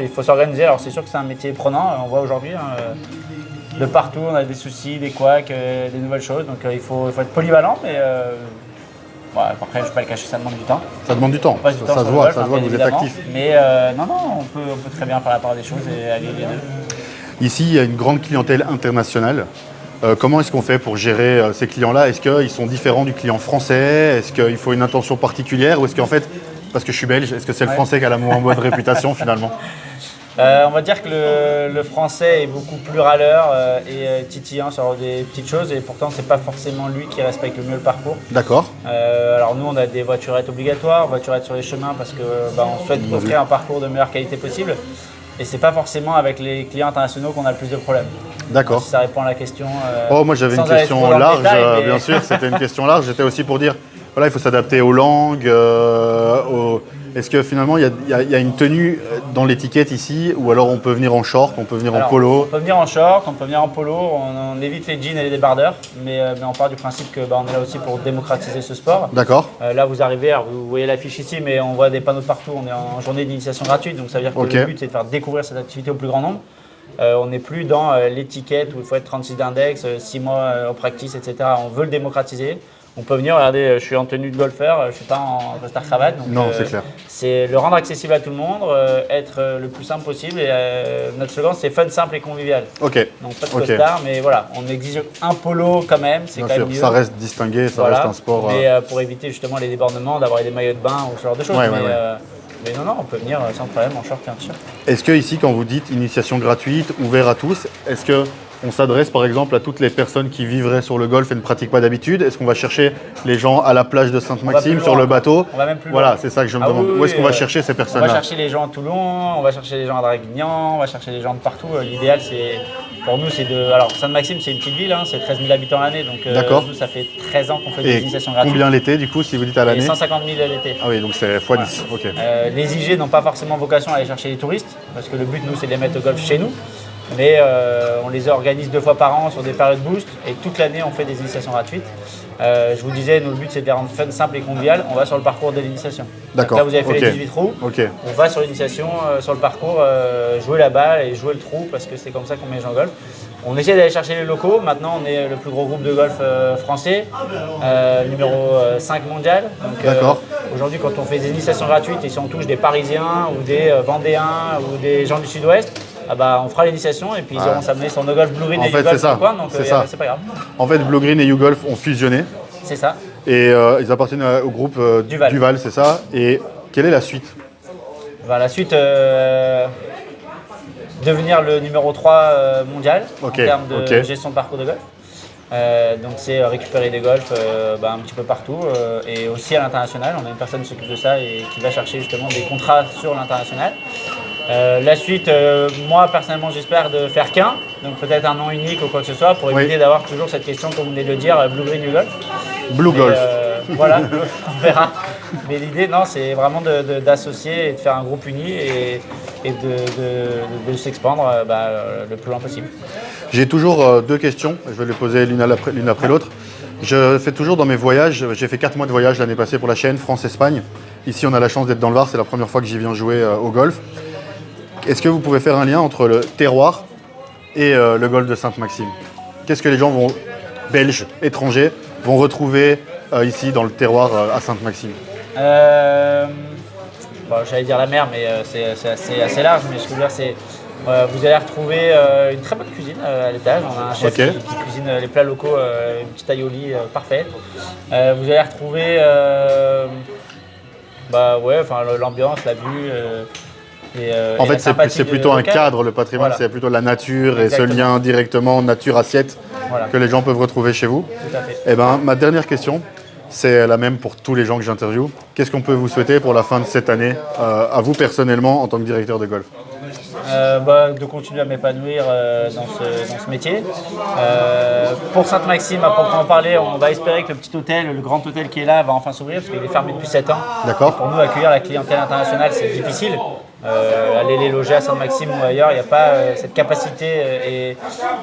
il faut s'organiser. Alors c'est sûr que c'est un métier prenant, on voit aujourd'hui. De partout, on a des soucis, des couacs, des nouvelles choses. Donc il faut être polyvalent, mais après je ne vais pas le cacher, ça demande du temps.
Ça demande du temps.
On passe du temps
Ça
sur
se
le
voit,
golf,
ça se voit que
bien
vous êtes
évidemment.
actif.
Mais on peut très bien faire la part des choses et allier les deux.
Ici, il y a une grande clientèle internationale. Comment est-ce qu'on fait pour gérer ces clients-là? Est-ce qu'ils sont différents du client français? Est-ce qu'il faut une attention particulière? Ou est-ce qu'en fait, parce que je suis belge, est-ce que c'est le français qui a la moins bonne réputation finalement?
On va dire que le français est beaucoup plus râleur et titillant sur des petites choses et pourtant c'est pas forcément lui qui respecte le mieux le parcours.
D'accord.
Alors nous on a des voiturettes obligatoires, voiturettes sur les chemins parce que on souhaite offrir un parcours de meilleure qualité possible et c'est pas forcément avec les clients internationaux qu'on a le plus de problèmes.
D'accord.
Si ça répond à la question.
Oh, moi j'avais une
sans aller
question
trop dans le
large,
détail, mais-
bien sûr, c'était une question large. J'étais aussi pour dire, voilà, il faut s'adapter aux langues, Est-ce que finalement il y a une tenue dans l'étiquette ici, ou alors on peut venir en short, on peut venir
Alors,
en polo?
On peut venir en short, on peut venir en polo, on évite les jeans et les débardeurs, mais on part du principe que on est là aussi pour démocratiser ce sport.
D'accord.
Là vous arrivez, alors, vous voyez l'affiche ici, mais on voit des panneaux de partout, on est en journée d'initiation gratuite, donc ça veut dire que
Ok.
le but c'est de faire découvrir cette activité au plus grand nombre. On n'est plus dans l'étiquette où il faut être 36 d'index, 6 mois au practice, etc. On veut le démocratiser. On peut venir, regardez, je suis en tenue de golfeur, je ne suis pas en costard cravate. Donc,
Non, c'est clair.
C'est le rendre accessible à tout le monde, être le plus simple possible. Et notre slogan, c'est fun, simple et convivial.
Ok.
Donc pas de
Ok.
costard, mais voilà, on exige un polo quand même, c'est
Bien
quand
sûr,
même mieux.
ça reste distingué, ça
Voilà.
reste un sport.
Mais pour éviter justement les débordements, d'avoir des maillots de bain ou ce genre de choses.
Ouais,
mais,
ouais, ouais.
mais non, on peut venir sans problème en short et en t-shirt.
Est-ce que ici, quand vous dites initiation gratuite, ouvert à tous, est-ce que on s'adresse par exemple à toutes les personnes qui vivraient sur le golf et ne pratiquent pas d'habitude? Est-ce qu'on va chercher les gens à la plage de Sainte-Maxime,
plus
sur
loin.
le bateau?
On va même plus
Voilà,
loin.
c'est ça que je me
Ah
demande.
oui,
Où est-ce qu'on va
oui,
chercher ces
On va
personnes-là?
chercher les gens à Toulon, on va chercher les gens à Draguignan, on va chercher les gens de partout. L'idéal, c'est pour nous, c'est de. Alors, Sainte-Maxime, c'est une petite ville, hein, c'est 13 000 habitants à l'année. Donc,
D'accord.
nous, ça fait 13 ans qu'on fait des
Et
initiations gratuites.
combien l'été du coup, si vous dites à
Et
l'année?
150 000 l'été.
Ah oui, donc c'est x10. Ok.
Les IG n'ont pas forcément vocation à aller chercher les touristes, parce que le but, nous, c'est de les mettre au golf chez nous. Mais on les organise 2 fois par an sur des périodes boost, et toute l'année, on fait des initiations gratuites. Je vous disais, nous, le but, c'est de les rendre fun, simple et convivial. On va sur le parcours de l'initiation.
D'accord.
Là, vous avez fait
Ok.
les 18 trous.
Ok.
On va sur l'initiation, sur le parcours, jouer la balle et jouer le trou, parce que c'est comme ça qu'on met les gens au golf. On essaie d'aller chercher les locaux. Maintenant, on est le plus gros groupe de golf français, numéro 5 mondial. Donc,
D'accord.
aujourd'hui, quand on fait des initiations gratuites et si on touche des Parisiens ou des Vendéens ou des gens du Sud-Ouest, ah bah, on fera l'initiation et puis ils
Ouais.
auront s'amener sur nos golf Blue Green
En
et
fait,
YouGolf
c'est ça.
dans le coin, donc
C'est ça.
c'est pas grave.
En fait, Blue Green et YouGolf ont fusionné
C'est ça.
et ils appartiennent au groupe
Duval.
c'est ça. Et quelle est la suite?
Bah, la suite, devenir le numéro 3 mondial
Ok,
en termes de
ok.
gestion de parcours de golf. Donc c'est récupérer des golfs un petit peu partout et aussi à l'international. On a une personne qui s'occupe de ça et qui va chercher justement des contrats sur l'international. La suite, moi personnellement j'espère de faire qu'un, donc peut-être un nom unique ou quoi que ce soit pour éviter d'avoir toujours cette question, comme vous venez de le dire, Blue Green YouGolf.
Blue
Mais,
Golf.
voilà, on verra. Mais l'idée, non, c'est vraiment d'associer et de faire un groupe uni et de s'expandre le plus loin possible.
J'ai toujours 2 questions, je vais les poser l'une après l'autre. Je fais toujours dans mes voyages, j'ai fait 4 mois de voyage l'année passée pour la chaîne France-Espagne. Ici, on a la chance d'être dans le Var, c'est la première fois que j'y viens jouer au golf. Est-ce que vous pouvez faire un lien entre le terroir et le golf de Sainte-Maxime? Qu'est-ce que les gens belges, étrangers, vont retrouver ici dans le terroir à Sainte-Maxime?
J'allais dire la mer, mais c'est assez large. Mais ce que je veux dire, c'est vous allez retrouver une très bonne cuisine à l'étage. On a un chef
Ok.
qui cuisine les plats locaux, une petite aioli parfaite. Vous allez retrouver l'ambiance, la vue.
En
et la
fait,
sympathie
c'est plutôt un
locale.
cadre, le patrimoine,
Voilà.
c'est plutôt la nature et ce
Exactement.
lien directement nature-assiette
Voilà.
que les gens peuvent retrouver chez vous.
Tout à fait.
Eh ben, ma dernière question, c'est la même pour tous les gens que j'interviewe. Qu'est-ce qu'on peut vous souhaiter pour la fin de cette année, à vous personnellement, en tant que directeur de golf?
De continuer à m'épanouir dans ce métier. Pour Sainte-Maxime, à proprement parler, on va espérer que le petit hôtel, le grand hôtel qui est là, va enfin s'ouvrir parce qu'il est fermé depuis 7 ans.
D'accord.
Pour nous, accueillir la clientèle internationale, c'est difficile. Aller les loger à Sainte-Maxime ou ailleurs, il n'y a pas cette capacité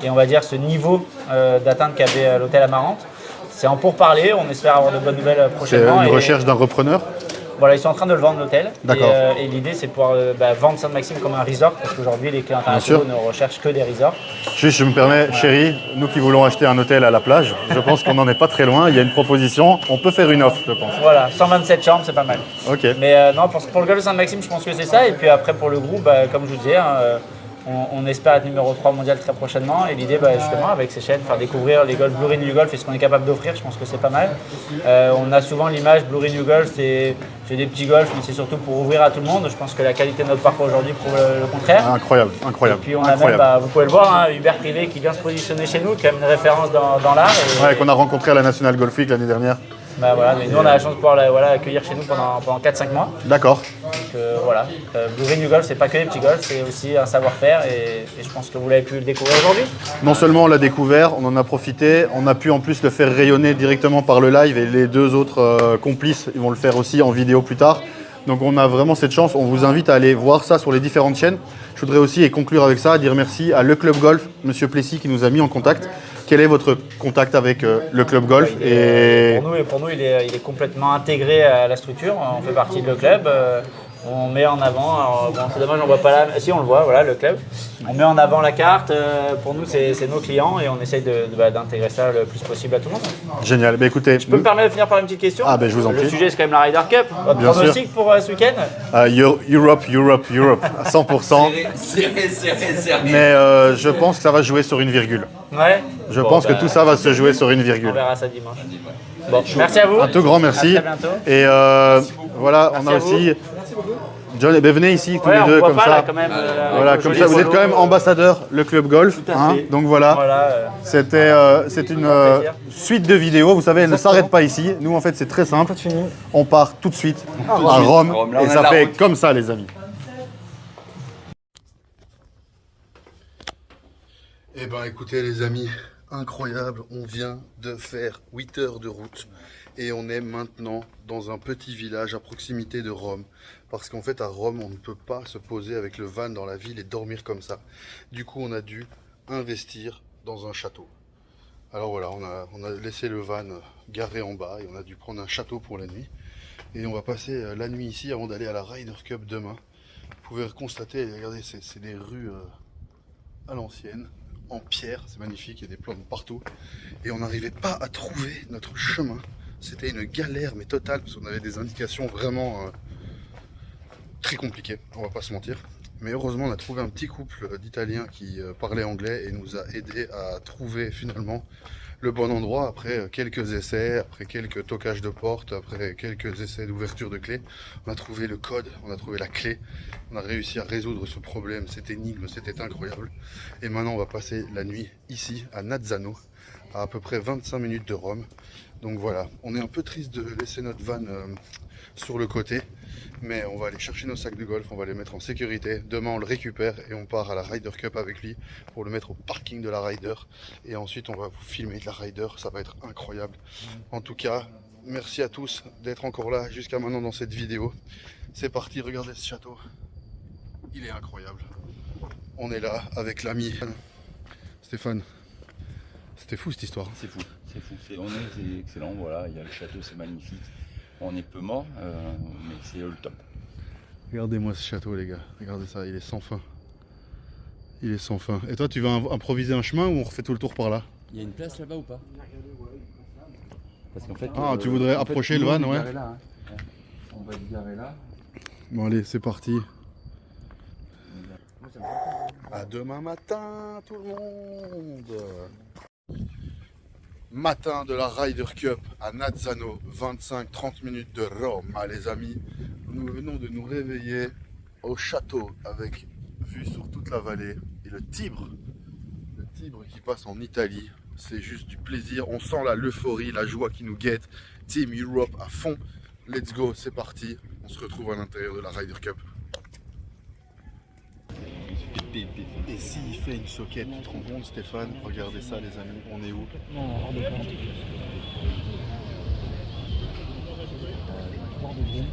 et on va dire ce niveau d'atteinte qu'avait l'hôtel Amarante. C'est en pourparlers, on espère avoir de bonnes nouvelles
C'est
prochainement.
une
Et
recherche d'un repreneur?
voilà, ils sont en train de le vendre l'hôtel.
D'accord.
Et l'idée, c'est de pouvoir vendre Sainte-Maxime comme un resort, parce qu'aujourd'hui, les clients internationaux ne recherchent que des resorts.
Juste, je me permets, chérie, nous qui voulons acheter un hôtel à la plage, je pense qu'on n'en est pas très loin. Il y a une proposition, on peut faire une offre, je pense.
Voilà, 127 chambres, c'est pas mal.
Ok.
Mais non, pour le golf de Sainte-Maxime, je pense que c'est ça. Et puis après, pour le groupe, comme je vous disais, on espère être numéro 3 mondial très prochainement. Et l'idée, justement, avec ces chaînes, faire découvrir les golf Blue Green YouGolf et ce qu'on est capable d'offrir, je pense que c'est pas mal. On a souvent l'image Blue Green YouGolf, c'est des petits golfs, mais c'est surtout pour ouvrir à tout le monde. Je pense que la qualité de notre parcours aujourd'hui prouve le contraire.
Incroyable,
Et
incroyable.
puis on a
incroyable.
même, vous pouvez le voir, Hubert Privé qui vient se positionner chez nous, qui est quand même une référence dans l'art.
Ouais, qu'on a rencontré à la National Golf Week l'année dernière.
Mais nous on a la chance de pouvoir accueillir chez nous pendant 4-5 mois.
D'accord.
Donc voilà, Blue Green YouGolf, c'est pas que les petits golfs, c'est aussi un savoir-faire et je pense que vous l'avez pu le découvrir aujourd'hui.
Non seulement on l'a découvert, on en a profité, on a pu en plus le faire rayonner directement par le live et les 2 autres complices, ils vont le faire aussi en vidéo plus tard. Donc on a vraiment cette chance, on vous invite à aller voir ça sur les différentes chaînes. Je voudrais aussi, et conclure avec ça, dire merci à Le Club Golf, Monsieur Plessis qui nous a mis en contact. Quel est votre contact avec Le Club Golf?
Pour nous, il est complètement intégré à la structure. On fait partie de Le Club. On met en avant, alors, bon, c'est dommage, on ne voit pas là, si on le voit, voilà, Le Club. On met en avant la carte. Pour nous, c'est nos clients et on essaye d'intégrer ça le plus possible à tout le monde.
Génial. Bah, écoutez,
Je peux me permettre de finir par une petite question?
Ah, ben je vous en prie.
Le sujet, c'est quand même la Ryder Cup. Votre
Bien
pronostic pour ce week-end?
Europe, à 100%. Mais je pense que ça va jouer sur une virgule.
Ouais.
Je pense que tout ça va se jouer sur une
On
virgule.
verra ça dimanche. Bon, merci à vous.
Un tout grand merci.
À très bientôt.
Et voilà, on a
à
aussi John, eh ben, venez ici tous
Ouais,
les
on
deux
voit
comme
pas,
ça.
là, quand même,
voilà, comme ça, vous êtes quand même ambassadeur Le Club Golf.
Tout à fait.
Donc voilà, c'est une suite de vidéos. Vous savez, elle ne s'arrête pas ici. Nous, en fait, c'est très simple. On part tout de suite à Rome.
Là, on
Et
a
ça
la
fait
route.
comme ça, les amis. Eh ben, écoutez, les amis, incroyable. On vient de faire 8 heures de route. Et on est maintenant dans un petit village à proximité de Rome. Parce qu'en fait, à Rome, on ne peut pas se poser avec le van dans la ville et dormir comme ça. Du coup, on a dû investir dans un château. Alors voilà, on a laissé le van garé en bas et on a dû prendre un château pour la nuit. Et on va passer la nuit ici avant d'aller à la Ryder Cup demain. Vous pouvez constater, regardez, c'est des rues à l'ancienne, en pierre, c'est magnifique, il y a des plantes partout. Et on n'arrivait pas à trouver notre chemin. C'était une galère, mais totale, parce qu'on avait des indications vraiment très compliquées, on va pas se mentir. Mais heureusement, on a trouvé un petit couple d'Italiens qui parlait anglais et nous a aidé à trouver finalement le bon endroit après quelques essais, après quelques tocages de porte, après quelques essais d'ouverture de clé. On a trouvé le code, on a trouvé la clé, on a réussi à résoudre ce problème, cette énigme, c'était incroyable. Et maintenant, on va passer la nuit ici, à Nazzano, à peu près 25 minutes de Rome. Donc voilà, on est un peu triste de laisser notre van sur le côté, mais on va aller chercher nos sacs de golf, on va les mettre en sécurité. Demain on le récupère et on part à la Ryder Cup avec lui pour le mettre au parking de la Ryder. Et ensuite on va vous filmer de la Ryder, ça va être incroyable. En tout cas, merci à tous d'être encore là jusqu'à maintenant dans cette vidéo. C'est parti, regardez ce château, il est incroyable. On est là avec l'ami Stéphane. C'était fou cette histoire.
C'est fou, c'est fou. C'est excellent, voilà, il y a le château, c'est magnifique. On est peu mort, mais c'est le top.
Regardez-moi ce château, les gars. Regardez ça, il est sans fin. Il est sans fin. Et toi, tu vas improviser un chemin ou on refait tout le tour par là?
Il y a une place là-bas ou pas? Parce qu'en fait,
tu voudrais approcher le van, ouais.
Là, hein. On va le garer là.
Bon, allez, c'est parti. À demain matin, tout le monde. Matin de la Ryder Cup à Nazzano, 25-30 minutes de Rome. Ah, les amis, nous venons de nous réveiller au château avec vue sur toute la vallée et le Tibre qui passe en Italie. C'est juste du plaisir, on sent l'euphorie, la joie qui nous guette. Team Europe à fond, let's go, c'est parti. On se retrouve à l'intérieur de la Ryder Cup. Et s'il fait une soquette, tu te rends compte, Stéphane? Regardez ça, les amis, on est où?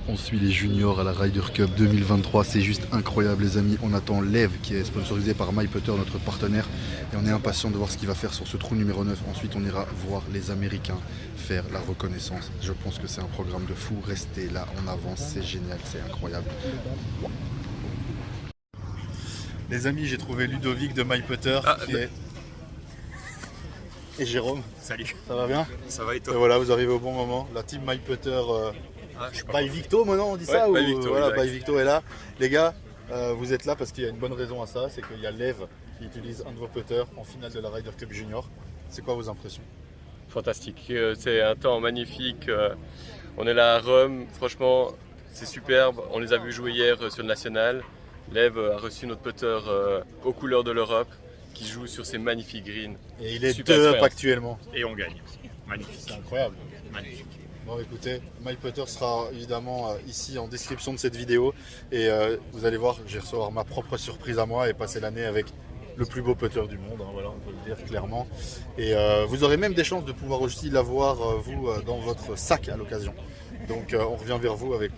On suit les juniors à la Ryder Cup 2023, c'est juste incroyable, les amis. On attend Lev qui est sponsorisé par MyPutter, notre partenaire, et on est impatient de voir ce qu'il va faire sur ce trou numéro 9. Ensuite, on ira voir les Américains faire la reconnaissance. Je pense que c'est un programme de fou. Restez là, on avance, c'est génial, c'est incroyable. Wow. Les amis, j'ai trouvé Ludovic de MyPutter et Jérôme.
Salut.
Ça va bien?
Ça va et
Et
toi?
voilà, vous arrivez au bon moment. La team MyPutter by Victo, maintenant on dit ça?
by
Ou,
Victo,
voilà,
exact.
by Victo est là. Les gars, vous êtes là parce qu'il y a une bonne raison à ça, c'est qu'il y a Lev qui utilise un de vos putters en finale de la Ryder Cup Junior. C'est quoi vos impressions?
Fantastique, c'est un temps magnifique. On est là à Rome, franchement c'est superbe. On les a vus jouer hier sur le national. Lev a reçu notre putter aux couleurs de l'Europe qui joue sur ces magnifiques greens.
Et il est
Super
2 up
expérience.
actuellement.
Et on gagne. Magnifique.
C'est incroyable.
Magnifique.
Bon écoutez, MyPutter sera évidemment ici en description de cette vidéo. Et vous allez voir, je vais recevoir ma propre surprise à moi et passer l'année avec le plus beau putter du monde, hein, voilà, on peut le dire clairement. Et vous aurez même des chances de pouvoir aussi l'avoir, vous, dans votre sac à l'occasion. Donc on revient vers vous avec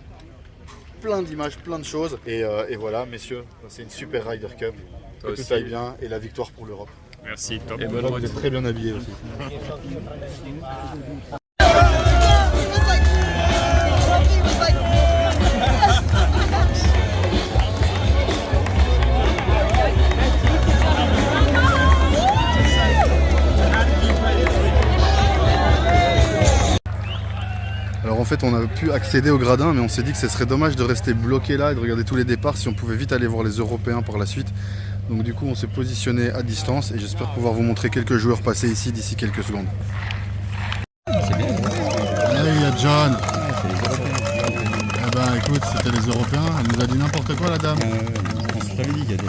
plein d'images, plein de choses. Et voilà, messieurs, c'est une super Ryder Cup. Que tout aille bien et la victoire pour l'Europe.
Merci, top.
Et bonne route. Vous êtes très bien habillés aussi. Alors en fait on a pu accéder au gradin, mais on s'est dit que ce serait dommage de rester bloqué là et de regarder tous les départs si on pouvait vite aller voir les Européens par la suite. Donc du coup on s'est positionné à distance et j'espère pouvoir vous montrer quelques joueurs passer ici d'ici quelques secondes. C'est bien. Là il y a John. Eh ben écoute, c'était les Européens, elle nous a dit n'importe quoi la dame. On s'est pas dit qu'il y a des...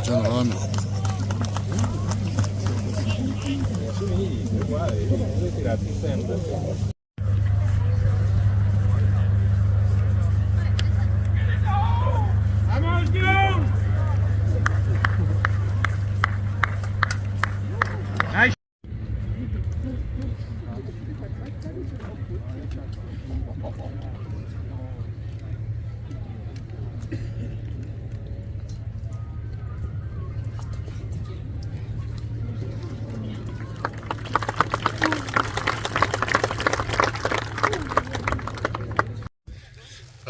John Rom.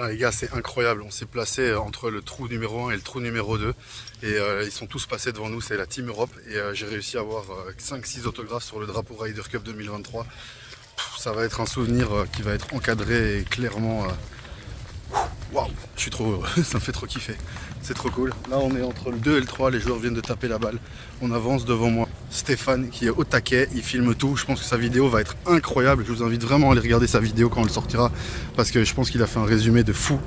Ah, les gars, c'est incroyable, on s'est placé entre le trou numéro 1 et le trou numéro 2 et ils sont tous passés devant nous, c'est la Team Europe et j'ai réussi à avoir 5-6 autographes sur le drapeau Ryder Cup 2023. Ça va être un souvenir qui va être encadré et clairement... Waouh, je suis trop heureux, ça me fait trop kiffer, c'est trop cool. Là on est entre le 2 et le 3, les joueurs viennent de taper la balle. On avance devant moi, Stéphane qui est au taquet, il filme tout, je pense que sa vidéo va être incroyable. Je vous invite vraiment à aller regarder sa vidéo quand elle sortira parce que je pense qu'il a fait un résumé de fou.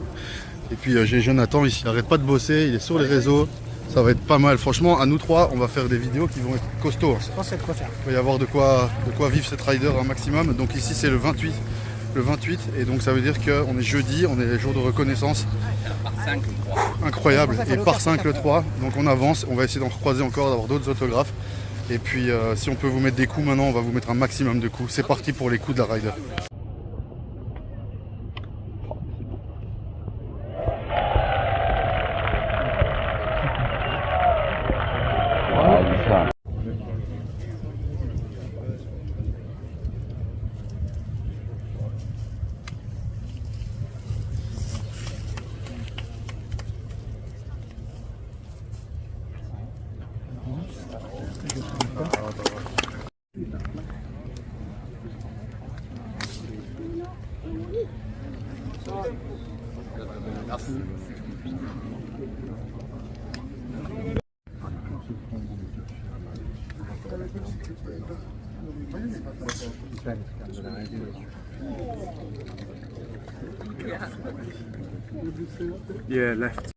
Et puis j'ai Jonathan ici, il n'arrête pas de bosser, il est sur les réseaux, ça va être pas mal. Franchement à nous trois on va faire des vidéos qui vont être costauds.
Je pense qu'il y a de quoi faire.
Il va y avoir de quoi vivre cette rider un maximum. Donc ici c'est le 28 et donc ça veut dire qu'on est jeudi, on est les jours de reconnaissance.
Par 5 le 3.
Incroyable, et par 5 le 3, donc on avance, on va essayer d'en recroiser encore, d'avoir d'autres autographes. Et puis si on peut vous mettre des coups maintenant, on va vous mettre un maximum de coups. C'est parti pour les coups de la rider.
Yeah, left.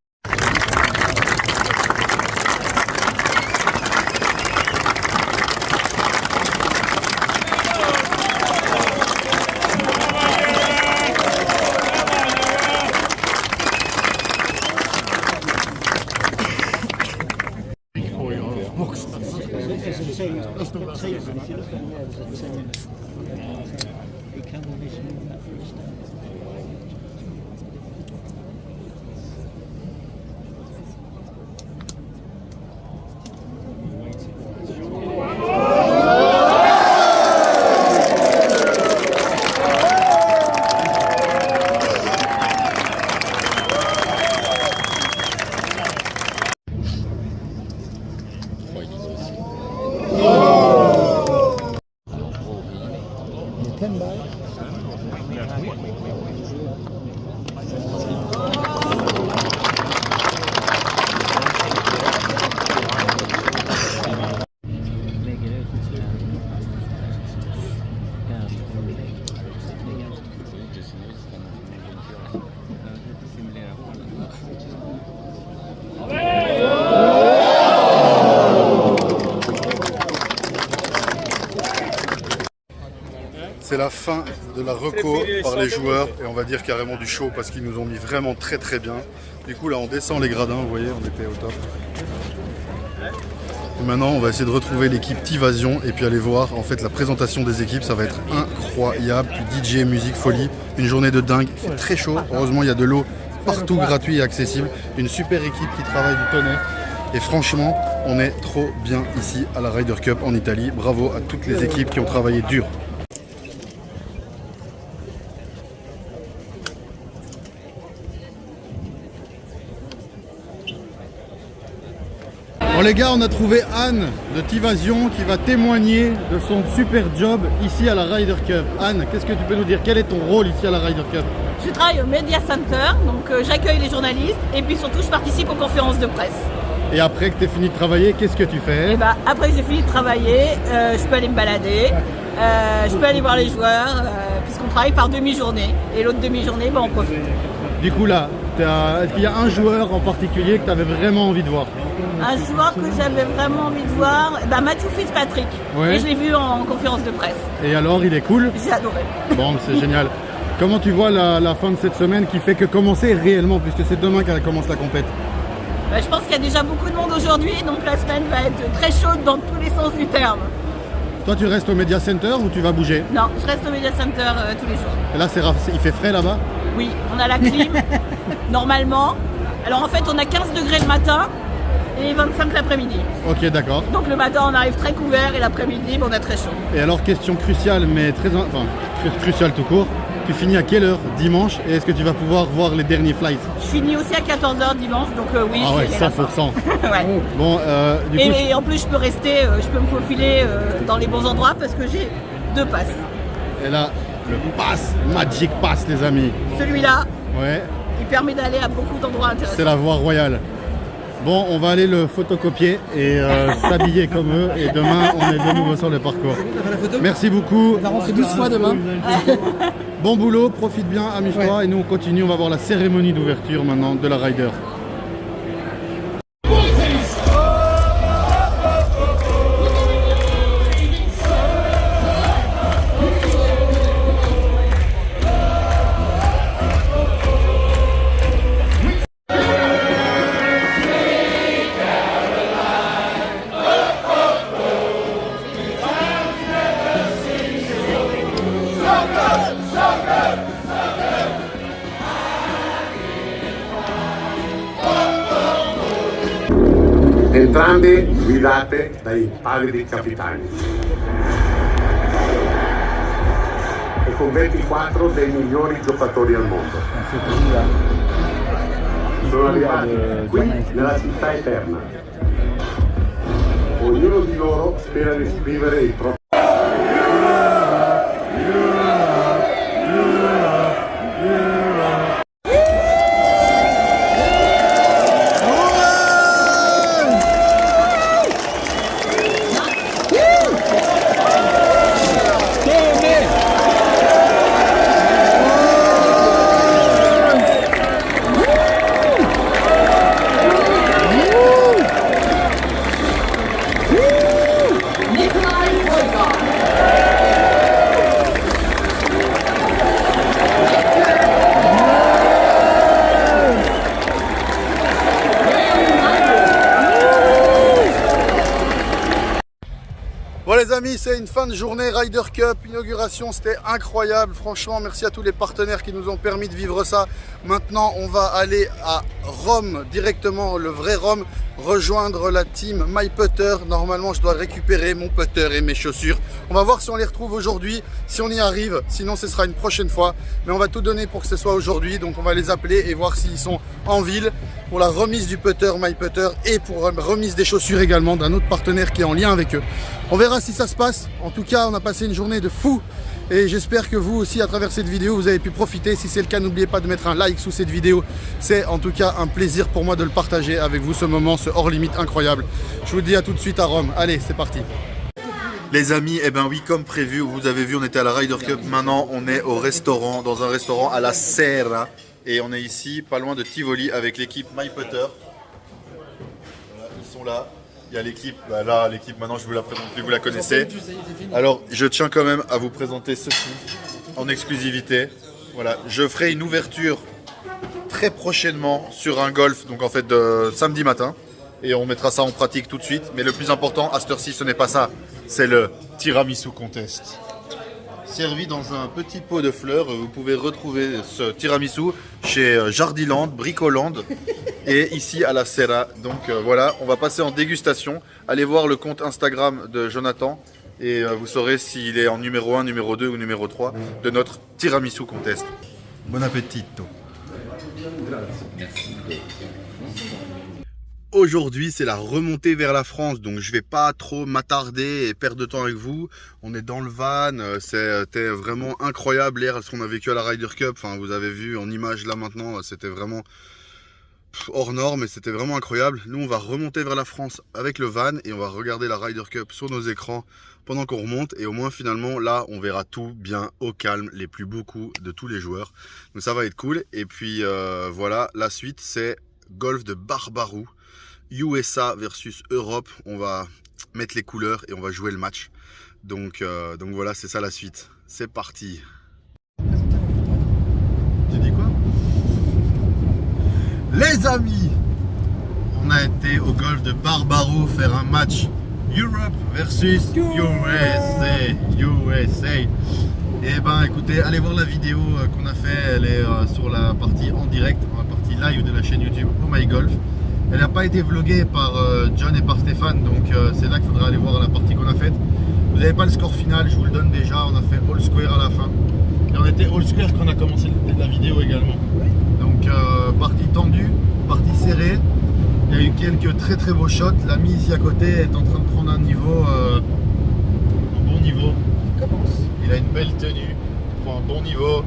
C'est la fin de la reco par les joueurs et on va dire carrément du show parce qu'ils nous ont mis vraiment très très bien. Du coup là on descend les gradins, vous voyez, on était au top. Et maintenant on va essayer de retrouver l'équipe Tivasion et puis aller voir en fait la présentation des équipes, ça va être incroyable. Puis DJ, musique, folie, une journée de dingue, il fait très chaud, heureusement il y a de l'eau partout gratuit et accessible. Une super équipe qui travaille du tonnerre. Et franchement, on est trop bien ici à la Ryder Cup en Italie. Bravo à toutes les équipes qui ont travaillé dur. Bon les gars, on a trouvé Anne de Tivasion qui va témoigner de son super job ici à la Ryder Cup. Anne, qu'est-ce que tu peux nous dire? Quel est ton rôle ici à la Ryder Cup?
Je travaille au Media Center, donc j'accueille les journalistes et puis surtout je participe aux conférences de presse.
Et après que tu aies fini de travailler, qu'est-ce que tu fais?
Et bah, après que j'ai fini de travailler, je peux aller me balader, je peux aller voir les joueurs, puisqu'on travaille par demi-journée. Et l'autre demi-journée, bah, on profite.
Du coup là, est-ce qu'il y a un joueur en particulier que tu avais vraiment envie de voir?
Un joueur que j'avais vraiment envie de voir, bah, Matthew Fitzpatrick.
Ouais.
Et je l'ai vu en conférence de presse.
Et alors, il est cool?
J'ai adoré.
Bon, c'est génial. Comment tu vois la fin de cette semaine qui fait que commencer réellement, puisque c'est demain qu'elle commence la compète?
Bah, je pense qu'il y a déjà beaucoup de monde aujourd'hui, donc la semaine va être très chaude dans tous les sens du terme.
Toi, tu restes au Media Center ou tu vas bouger?
Non, je reste au Media Center tous les jours.
Et là, il fait frais là-bas?
Oui, on a la clim, normalement. Alors en fait, on a 15 degrés le matin et 25 l'après-midi.
Ok, d'accord.
Donc le matin, on arrive très couvert et l'après-midi, on a très chaud.
Et alors, question cruciale, mais cruciale tout court. Tu finis à quelle heure dimanche et est-ce que tu vas pouvoir voir les derniers flights?
Je finis aussi à 14h dimanche, donc oui,
ah ouais, 100%.
Ouais.
Bon, du coup,
et en plus, je peux rester, je peux me faufiler dans les bons endroits parce que j'ai 2 passes.
Et là, le pass, Magic Pass, les amis.
Celui-là,
ouais,
il permet d'aller à beaucoup d'endroits intéressants.
c'est la voie royale. Bon, on va aller le photocopier et s'habiller comme eux. Et demain, on est de nouveau sur le parcours. Merci beaucoup.
On va rentrer 12 fois demain.
Bon boulot, profite bien, amuse-toi. Ouais. Et nous, on continue. On va voir la cérémonie d'ouverture maintenant de la Ryder.
Entrambe guidate dai pallidi capitani e con 24 dei migliori giocatori al mondo. Sono arrivati qui nella città eterna. Ognuno di loro spera di scrivere il proprio. Bon les amis, c'est une fin de journée Ryder Cup, inauguration, c'était incroyable. Franchement, merci à tous les partenaires qui nous ont permis de vivre ça. Maintenant, on va aller à Rome, directement, le vrai Rome, rejoindre la team My Putter. Normalement, je dois récupérer mon putter et mes chaussures. On va voir si on les retrouve aujourd'hui, si on y arrive. Sinon, ce sera une prochaine fois. Mais on va tout donner pour que ce soit aujourd'hui. Donc, on va les appeler et voir s'ils sont en ville pour la remise du putter My Putter et pour la remise des chaussures également d'un autre partenaire qui est en lien avec eux. On verra si ça se passe. En tout cas, on a passé une journée de fou. Et j'espère que vous aussi, à travers cette vidéo, vous avez pu profiter. Si c'est le cas, n'oubliez pas de mettre un like sous cette vidéo. C'est en tout cas un plaisir pour moi de le partager avec vous, ce moment, ce hors-limite incroyable. Je vous dis à tout de suite à Rome. Allez, c'est parti. Les amis, eh ben oui, comme prévu, vous avez vu, on était à la Ryder Cup. Maintenant, on est au restaurant, dans un restaurant à la Serra. Et on est ici, pas loin de Tivoli, avec l'équipe My Putter. Voilà, ils sont là.
Il y a l'équipe, là l'équipe maintenant je vous la présente plus, vous la connaissez. Alors je tiens quand même à vous présenter ceci en exclusivité. Voilà, je ferai une ouverture très prochainement sur un golf, donc en fait samedi matin. Et on mettra ça en pratique tout de suite. Mais le plus important à cette heure-ci, ce n'est pas ça, c'est le tiramisu contest. Servi dans un petit pot de fleurs, vous pouvez retrouver ce tiramisu chez Jardiland, Bricoland et ici à la Serra. Donc voilà, on va passer en dégustation. Allez voir le compte Instagram de Jonathan et vous saurez s'il est en numéro 1, numéro 2 ou numéro 3 de notre tiramisu contest. Bon appetito. Aujourd'hui, c'est la remontée vers la France, donc je vais pas trop m'attarder et perdre de temps avec vous. On est dans le van, c'était vraiment incroyable hier ce qu'on a vécu à la Ryder Cup. Enfin, vous avez vu en image là maintenant, c'était vraiment hors norme et c'était vraiment incroyable. Nous, on va remonter vers la France avec le van et on va regarder la Ryder Cup sur nos écrans pendant qu'on remonte. Et au moins, finalement, là, on verra tout bien au calme, les plus beaux coups de tous les joueurs. Donc ça va être cool. Et puis voilà, la suite, c'est golf de Barbaroux. USA versus Europe, on va mettre les couleurs et on va jouer le match. Donc voilà, c'est ça la suite. C'est parti. Tu dis quoi? Les amis, on a été au golf de Barbaroux faire un match Europe versus USA. Et ben écoutez, allez voir la vidéo qu'on a fait, elle est sur la partie en direct, la partie live de la chaîne YouTube Oh My Golf. Elle n'a pas été vloguée par John et par Stéphane, donc c'est là qu'il faudra aller voir la partie qu'on a faite. Vous n'avez pas le score final, je vous le donne déjà, on a fait all square à la fin. Et on était all square quand on a commencé la vidéo également. Donc partie tendue, partie serrée. Il y a eu quelques très très beaux shots. L'ami ici à côté est en train de prendre un niveau, un bon niveau. Il a une belle tenue, il prend un bon niveau.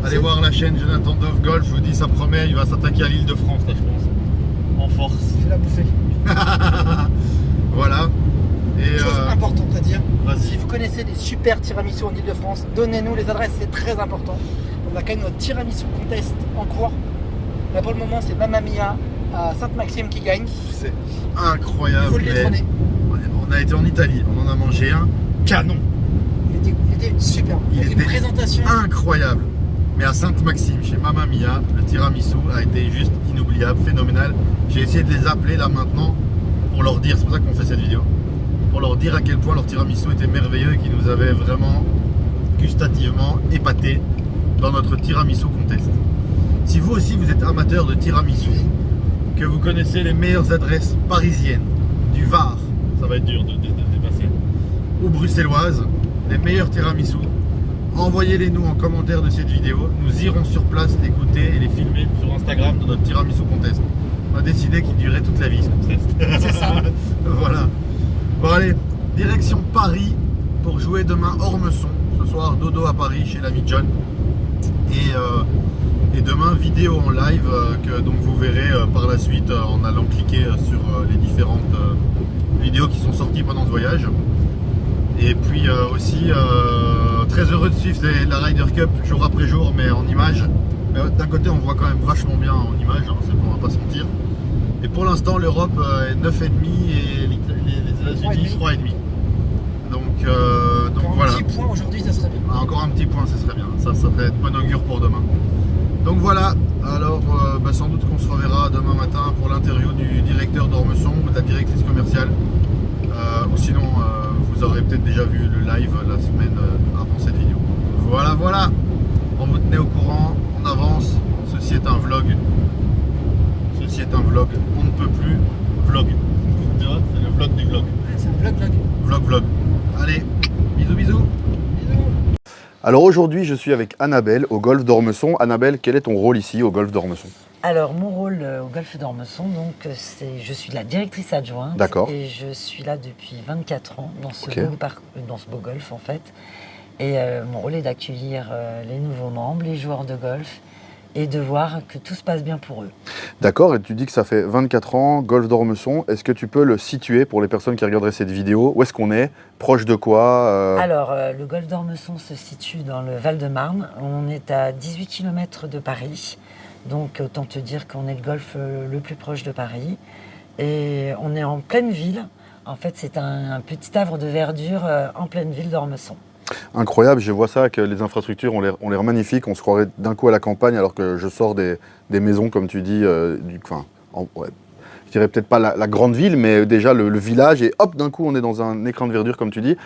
Allez voir la chaîne Jonathan Dove Golf, je vous dis ça promet, il va s'attaquer à l'île de France là je pense. En force.
Je vais la bouffer.
Voilà. Et
chose importante à dire,
vas-y.
si vous connaissez des super tiramisu en Ile-de-France, donnez-nous les adresses, c'est très important. On a quand même notre tiramisu contest en cours. Là pour le moment c'est Mamma Mia à Sainte-Maxime qui gagne.
C'est incroyable.
Il faut le détrôner.
On a été en Italie, on en a mangé un canon.
Il était super.
Il
était
était
une présentation
incroyable. Mais à Sainte-Maxime, chez Mamma Mia, le tiramisu a été juste inoubliable, phénoménal. J'ai essayé de les appeler là maintenant pour leur dire, c'est pour ça qu'on fait cette vidéo, pour leur dire à quel point leur tiramisu était merveilleux et qu'ils nous avaient vraiment gustativement épatés dans notre tiramisu contest. Si vous aussi vous êtes amateur de tiramisu, que vous connaissez les meilleures adresses parisiennes, du Var, ça va être dur de dépasser, ou bruxelloises, les meilleurs tiramisu, envoyez-les nous en commentaire de cette vidéo. Nous irons sur place les goûter et les filmer sur Instagram de notre tiramisu contest. On a décidé qu'il durait toute la vie ce contest.
C'est ça.
Voilà. Bon allez, direction Paris pour jouer demain Ormesson. Ce soir dodo à Paris chez l'ami John. Et demain vidéo en live que donc vous verrez par la suite en allant cliquer sur les différentes vidéos qui sont sorties pendant ce voyage. Et puis aussi très heureux de suivre la Ryder Cup jour après jour mais en images. D'un côté on voit quand même vachement bien en images, hein, on va pas se mentir. Et pour l'instant l'Europe est 9,5 et les États-Unis 3,5. Donc voilà.
Un petit point aujourd'hui ça serait bien.
Encore un petit point ça serait bien, ça ferait être bon augure pour demain. Donc voilà, alors sans doute qu'on se reverra demain matin pour l'interview du directeur d'Ormesson ou de la directrice commerciale. Ou sinon vous aurez peut-être déjà vu le live la semaine avant cette vidéo. Voilà, voilà, on vous tenait au courant, on avance, ceci est un vlog. Ceci est un vlog, on ne peut plus vlog. Tu vois, c'est le vlog du vlog.
C'est un vlog.
Vlog. Allez, bisous. Alors aujourd'hui je suis avec Annabelle au golf d'Ormesson. Annabelle, quel est ton rôle ici au golf d'Ormesson?
Alors mon rôle au golf d'Ormesson, donc je suis la directrice adjointe.
D'accord.
Et je suis là depuis 24 ans dans ce, dans ce beau golf en fait. Et mon rôle est d'accueillir les nouveaux membres, les joueurs de golf et de voir que tout se passe bien pour eux.
D'accord, et tu dis que ça fait 24 ans, golf d'Ormesson. Est-ce que tu peux le situer pour les personnes qui regarderaient cette vidéo? Où est-ce qu'on est? Proche de quoi
Alors, le golf d'Ormesson se situe dans le Val-de-Marne. On est à 18 km de Paris. Donc, autant te dire qu'on est le golf le plus proche de Paris. Et on est en pleine ville. En fait, c'est un petit havre de verdure en pleine ville d'Ormesson.
Incroyable, je vois ça, que les infrastructures ont l'air magnifiques. On se croirait d'un coup à la campagne alors que je sors des maisons, comme tu dis, je dirais peut-être pas la grande ville, mais déjà le village, et hop, d'un coup on est dans un écran de verdure, comme tu dis.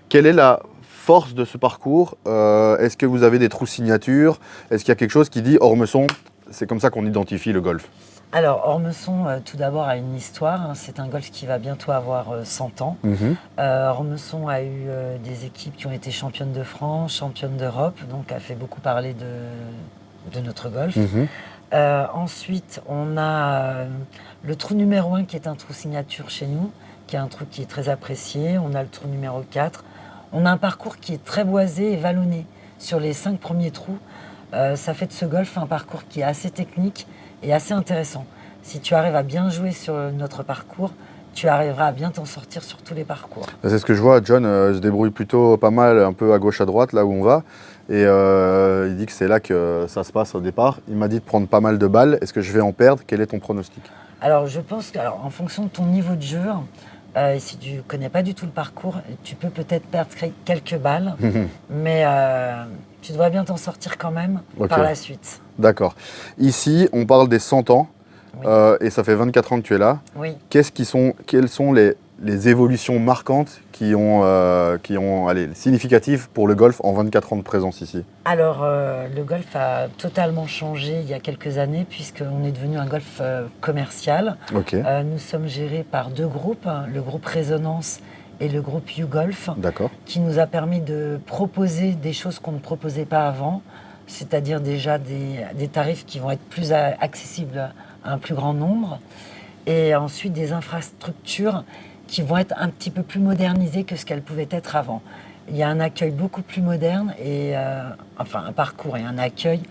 Quelle est la force de ce parcours? Est-ce que vous avez des trous signatures? Est-ce qu'il y a quelque chose qui dit Ormesson, c'est comme ça qu'on identifie le golf?
Alors, Ormesson, tout d'abord, a une histoire. C'est un golf qui va bientôt avoir 100 ans. Ormesson a eu des équipes qui ont été championnes de France, championnes d'Europe, donc a fait beaucoup parler de notre golf. Ensuite, on a le trou numéro 1 qui est un trou signature chez nous, qui est un trou qui est très apprécié. On a le trou numéro 4. On a un parcours qui est très boisé et vallonné. Sur les 5 premiers trous, ça fait de ce golf un parcours qui est assez technique et assez intéressant. Si tu arrives à bien jouer sur notre parcours, tu arriveras à bien t'en sortir sur tous les parcours.
C'est ce que je vois, John se débrouille plutôt pas mal, un peu à gauche, à droite, là où on va. Et il dit que c'est là que ça se passe au départ. Il m'a dit de prendre pas mal de balles. Est-ce que je vais en perdre? Quel est ton pronostic?
Alors je pense qu'en fonction de ton niveau de jeu, et si tu ne connais pas du tout le parcours, tu peux peut-être perdre quelques balles, mais tu devrais bien t'en sortir quand même par la suite.
D'accord. Ici, on parle des 100 ans, et ça fait 24 ans que tu es là.
Oui.
Quelles sont les évolutions marquantes qui ont significatives pour le golf en 24 ans de présence ici?
Alors, le golf a totalement changé il y a quelques années, puisqu'on est devenu un golf commercial. Nous sommes gérés par 2 groupes, le groupe Résonance et le groupe YouGolf, qui nous a permis de proposer des choses qu'on ne proposait pas avant, c'est-à-dire déjà des tarifs qui vont être plus accessibles à un plus grand nombre, et ensuite des infrastructures qui vont être un petit peu plus modernisées que ce qu'elles pouvaient être avant. Il y a un accueil beaucoup plus moderne, et un parcours et un accueil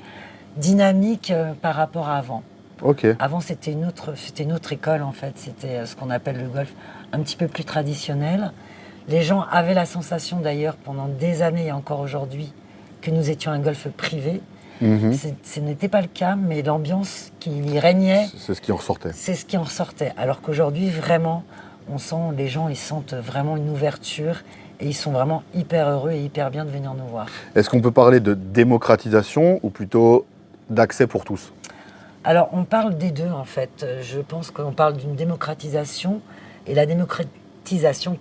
dynamique par rapport à avant. Avant, c'était une autre école, en fait. C'était ce qu'on appelle le golf un petit peu plus traditionnel. Les gens avaient la sensation, d'ailleurs, pendant des années et encore aujourd'hui, que nous étions un golf privé. Ce n'était pas le cas, mais l'ambiance qui y régnait...
C'est ce qui en ressortait.
C'est ce qui en ressortait. Alors qu'aujourd'hui, vraiment, les gens ils sentent vraiment une ouverture et ils sont vraiment hyper heureux et hyper bien de venir nous voir.
Est-ce qu'on peut parler de démocratisation ou plutôt d'accès pour tous?
Alors, on parle des deux, en fait. Je pense qu'on parle d'une démocratisation, et la démocratisation,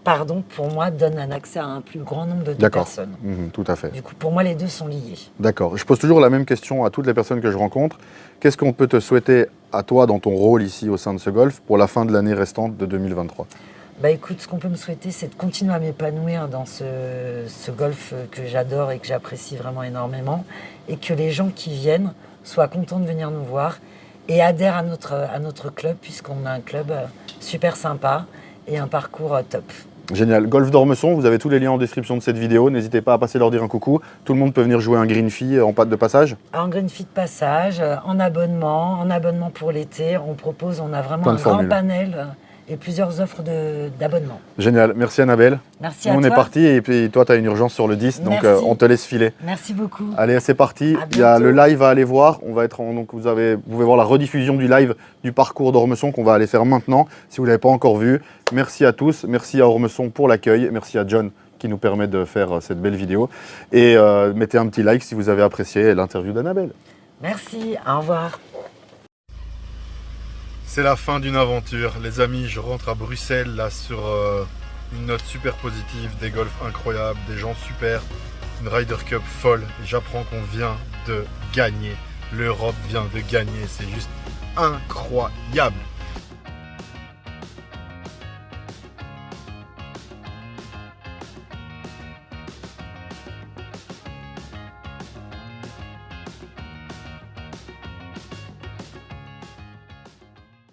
pour moi, donne un accès à un plus grand nombre de personnes.
Tout à fait.
Du coup, pour moi, les deux sont liés.
D'accord. Je pose toujours la même question à toutes les personnes que je rencontre. Qu'est-ce qu'on peut te souhaiter à toi dans ton rôle ici au sein de ce golf pour la fin de l'année restante de 2023?
Écoute, ce qu'on peut me souhaiter, c'est de continuer à m'épanouir dans ce golf que j'adore et que j'apprécie vraiment énormément, et que les gens qui viennent soient contents de venir nous voir et adhèrent à notre club, puisqu'on a un club super sympa et un parcours top.
Génial. Golf d'Ormesson, vous avez tous les liens en description de cette vidéo. N'hésitez pas à passer leur dire un coucou. Tout le monde peut venir jouer un green fee en pâte de passage?
En green fee de passage, en abonnement pour l'été. On a vraiment un grand panel et plusieurs offres d'abonnement.
Génial. Merci Annabelle.
Merci à toi.
On est parti, et puis toi, tu as une urgence sur le 10, donc on te laisse filer.
Merci beaucoup.
Allez, c'est parti. Il y a le live à aller voir. On va être donc vous pouvez voir la rediffusion du live du parcours d'Ormesson qu'on va aller faire maintenant, si vous ne l'avez pas encore vu. Merci à tous. Merci à Ormesson pour l'accueil. Merci à John qui nous permet de faire cette belle vidéo. Et mettez un petit like si vous avez apprécié l'interview d'Annabelle.
Merci. Au revoir.
C'est la fin d'une aventure, les amis. Je rentre à Bruxelles là sur une note super positive, des golfs incroyables, des gens super, une Ryder Cup folle. Et j'apprends qu'on vient de gagner. L'Europe vient de gagner, c'est juste incroyable.